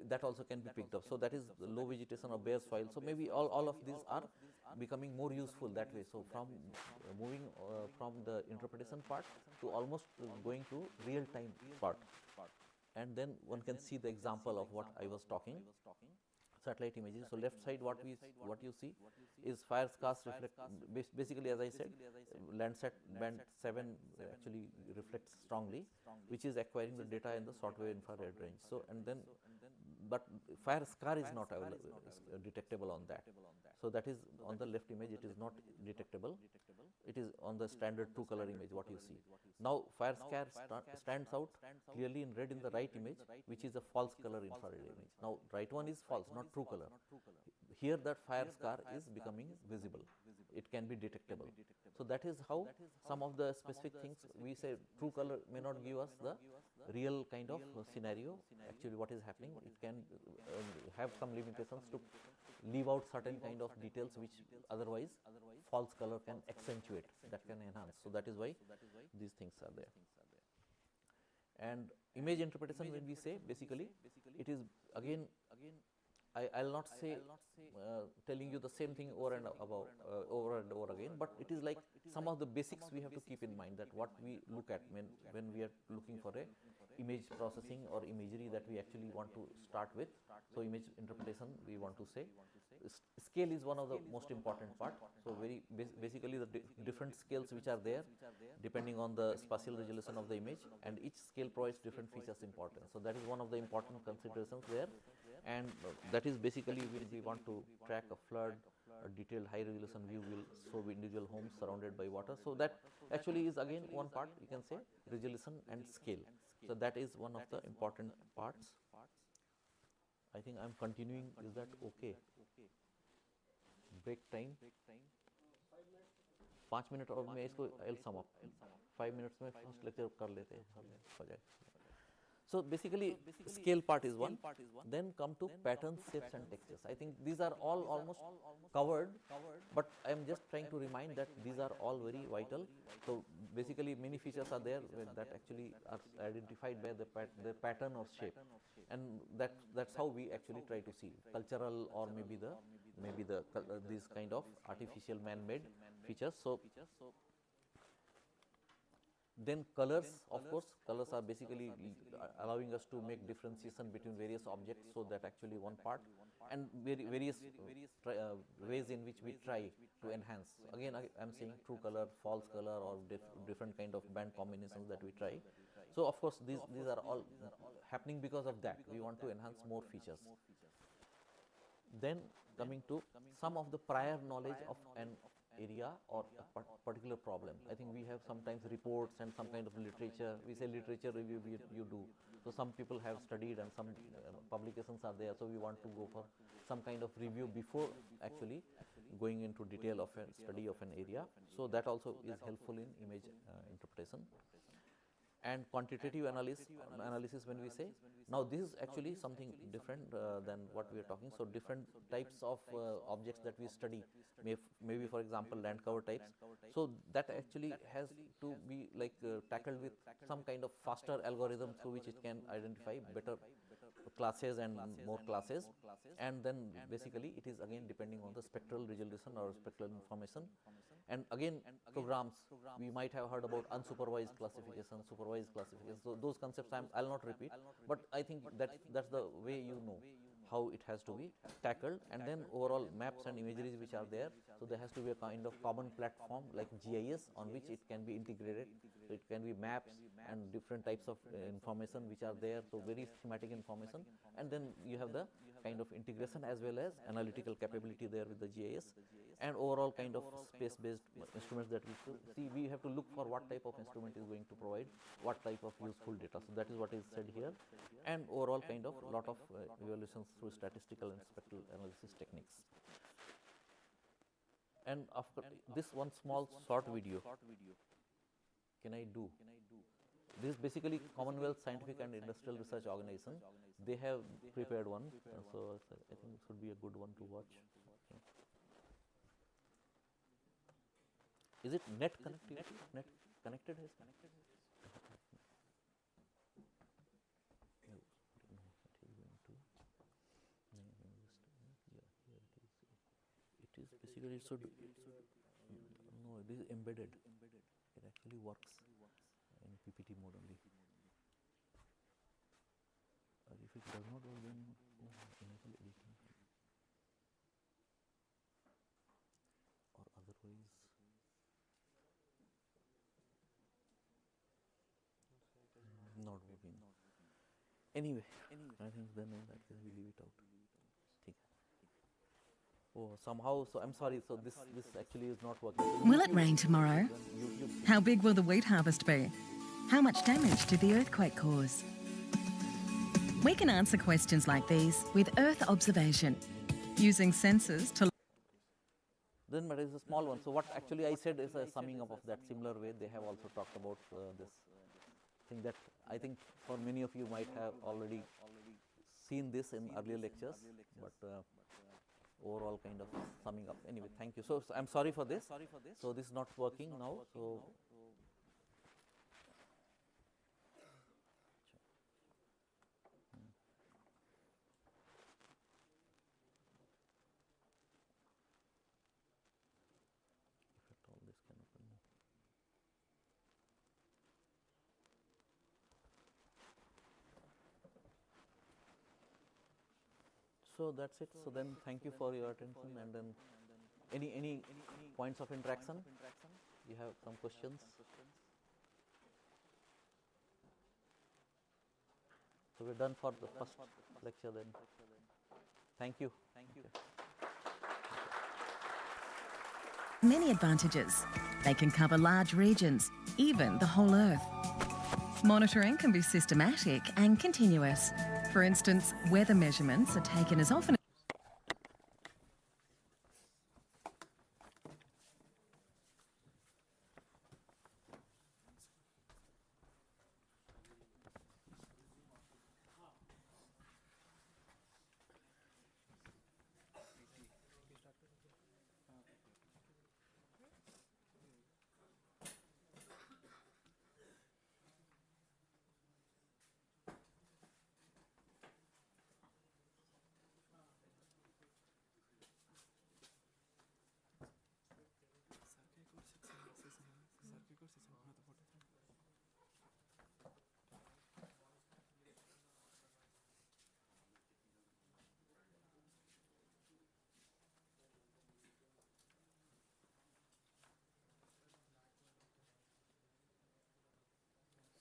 that also can be picked up. So that is the low vegetation or bare soil. So maybe all of these are becoming more useful that way. So from moving from the interpretation part to almost going to real time part. And then one can see the example of what I was talking, satellite images. So left side, what you see is fire scars reflect. Basically, as I said, Landsat band 7 actually reflects strongly, which is acquiring the data in the short wave infrared range. So and then, but fire scar is not detectable on that. So that is on the left image, it is not detectable. It is on the standard true color image what you see. Now fire scar stands out clearly in red in the right image, which is a false color infrared image. Now right one is false, not true color. Here that fire scar is becoming visible. It can be detectable. So that is how some of the specific things we say true color may not give us the real kind of scenario, actually what is happening. It can have some limitations to leave out certain kind of details which otherwise false color can accentuate, that can enhance. So that is why these things are there. And image interpretation, when we say, basically it is again, I'll not say telling you the same thing over and over again, but it is like some of the basics we have to keep in mind, that what we look at when we are looking for a image processing or imagery that we actually want to start with. So image interpretation, we want to say scale is one of the most important part. So very basically the different scales which are there depending on the spatial resolution of the image, and each scale provides different features importance. So that is one of the important considerations there, and that is basically when we want to track a flood, a detailed high resolution view will show individual homes surrounded by water. So that actually is again one part, you can say, resolution and scale. So that is one of the important parts. I think I am continuing, is that okay? Break time 5 minute और मैं इसको I'll sum up 5 minutes में first lecture कर लेते हैं, हो जाए. So basically scale part is one, then come to patterns, shapes and textures. I think these are all almost covered, but I am just trying to remind that these are all very vital. So basically many features are there that actually are identified by the pattern or shape, and that's how we actually try to see cultural or maybe the these kind of artificial man-made features. So then colors, of course, colors are basically allowing us to make differentiation between various objects. So that actually one part, and various ways in which we try to enhance. Again, I am saying true color, false color, or different kind of band combinations that we try. So of course these are all happening because of that. We want to enhance more features. Then coming to some of the prior knowledge of an area or a particular problem. I think we have sometimes reports and some kind of literature. We say literature review you do. So some people have studied and some publications are there. So we want to go for some kind of review before actually going into detail of a study of an area. So that also is helpful in image interpretation. And quantitative analysis when we say, now this is actually something different than what we are talking. So different types of objects that we study, maybe for example land cover types. So that actually has to be like tackled with some kind of faster algorithm through which it can identify better classes and more classes. And then basically it is again depending on the spectral resolution or spectral information. And again programs, we might have heard about unsupervised classification, supervised classification. So those concepts I'll not repeat, but I think that's the way you know how it has to be tackled. And then overall maps and imageries which are there. So there has to be a kind of common platform like GIS on which it can be integrated. So it can be maps and different types of information which are there. So very schematic information, and then you have the kind of integration as well as analytical capability there with the GIS, and overall kind of space-based instruments that we see. We have to look for what type of instrument is going to provide what type of useful data. So that is what is said here, and overall kind of lot of evaluations through statistical and spectral analysis techniques. And after this one small short video, can I do? This is basically Commonwealth Scientific and Industrial Research Organization. They have prepared one, so I think it should be a good one to watch. Okay. Is it net connectivity? Net connected? Is connected? It is basically, it should, no, it is embedded. It actually works in PPT mode only. Or if it does not work, then enable editing. Or otherwise, not working. Anyway, I think then in that case we leave it out. Oh, somehow, so I'm sorry, so this actually is not working. Will it rain tomorrow? How big will the wheat harvest be? How much damage did the earthquake cause? We can answer questions like these with Earth observation, using sensors to... Then but it's a small one. So what actually I said is a summing up of that. Similar way they have also talked about this I think for many of you might have already seen this in earlier lectures, but overall kind of summing up. Anyway, thank you. So I'm sorry for this. So this is not working now. So if at all this can open. So that's it. So then thank you for your attention, and then any points of interaction? You have some questions? So we're done for the first lecture then. Thank you. Many advantages. They can cover large regions, even the whole Earth. Monitoring can be systematic and continuous. For instance, weather measurements are taken as often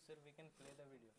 Sir, we can play the video.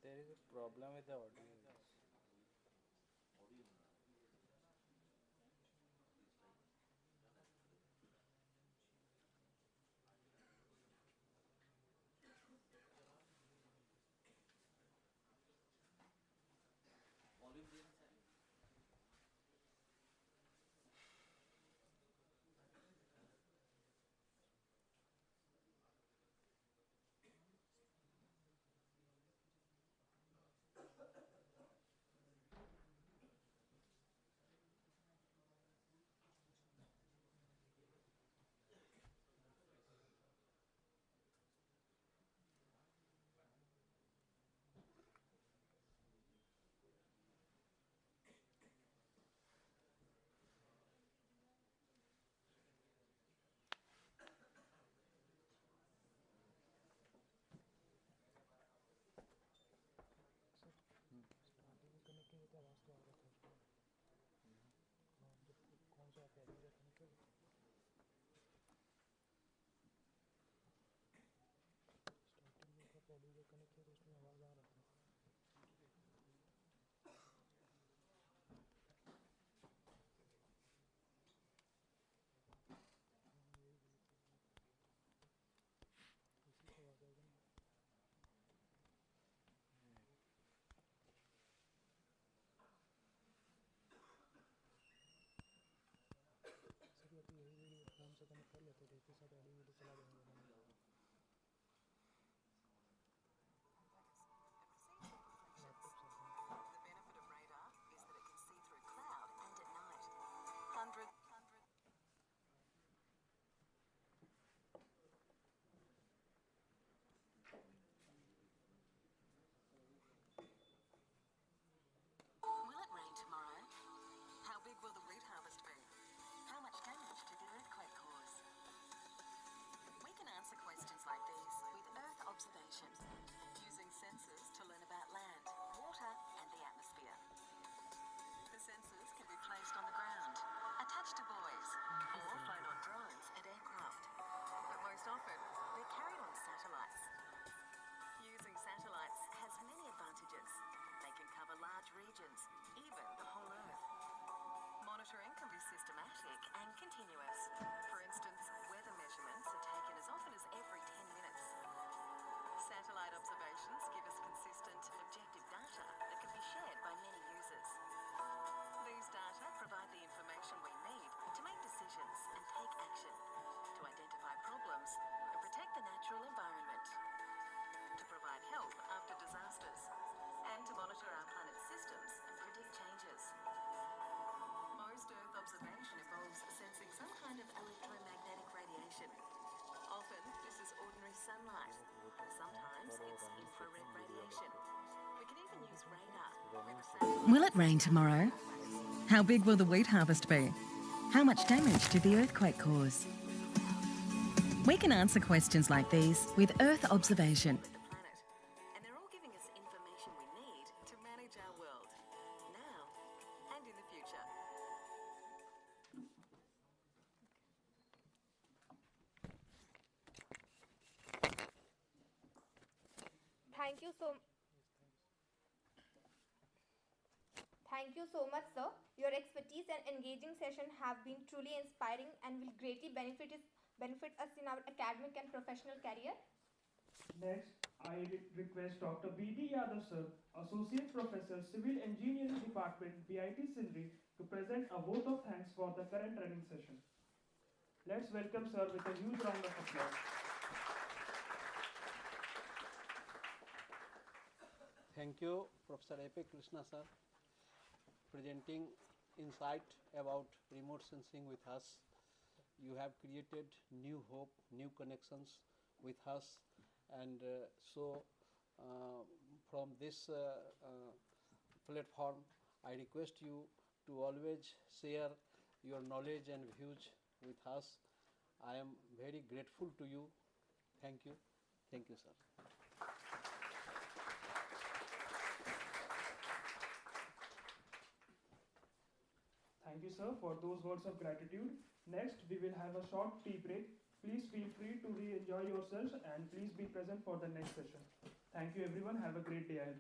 There is a problem with the audio. its infrared radiation. We can even use radar. Will it rain tomorrow? How big will the wheat harvest be? How much damage did the earthquake cause? We can answer questions like these with Earth observation. The planet, and they're all giving us information we need to manage our world, now and in the future. Thank you so much, sir. Your expertise and engaging session have been truly inspiring and will greatly benefit us in our academic and professional career. Next, I request Dr. B.D. Yadav sir, Associate Professor, Civil Engineering Department, BIT Sindri, to present a vote of thanks for the current running session. Let's welcome sir with a huge round of applause. Thank you, Professor A.P. Krishna sir, presenting insight about remote sensing with us. You have created new hope, new connections with us, and from this platform, I request you to always share your knowledge and views with us. I am very grateful to you. Thank you. Thank you, sir. Thank you, sir, for those words of gratitude. Next, we will have a short tea break. Please feel free to re-enjoy yourselves and please be present for the next session. Thank you, everyone. Have a great day ahead.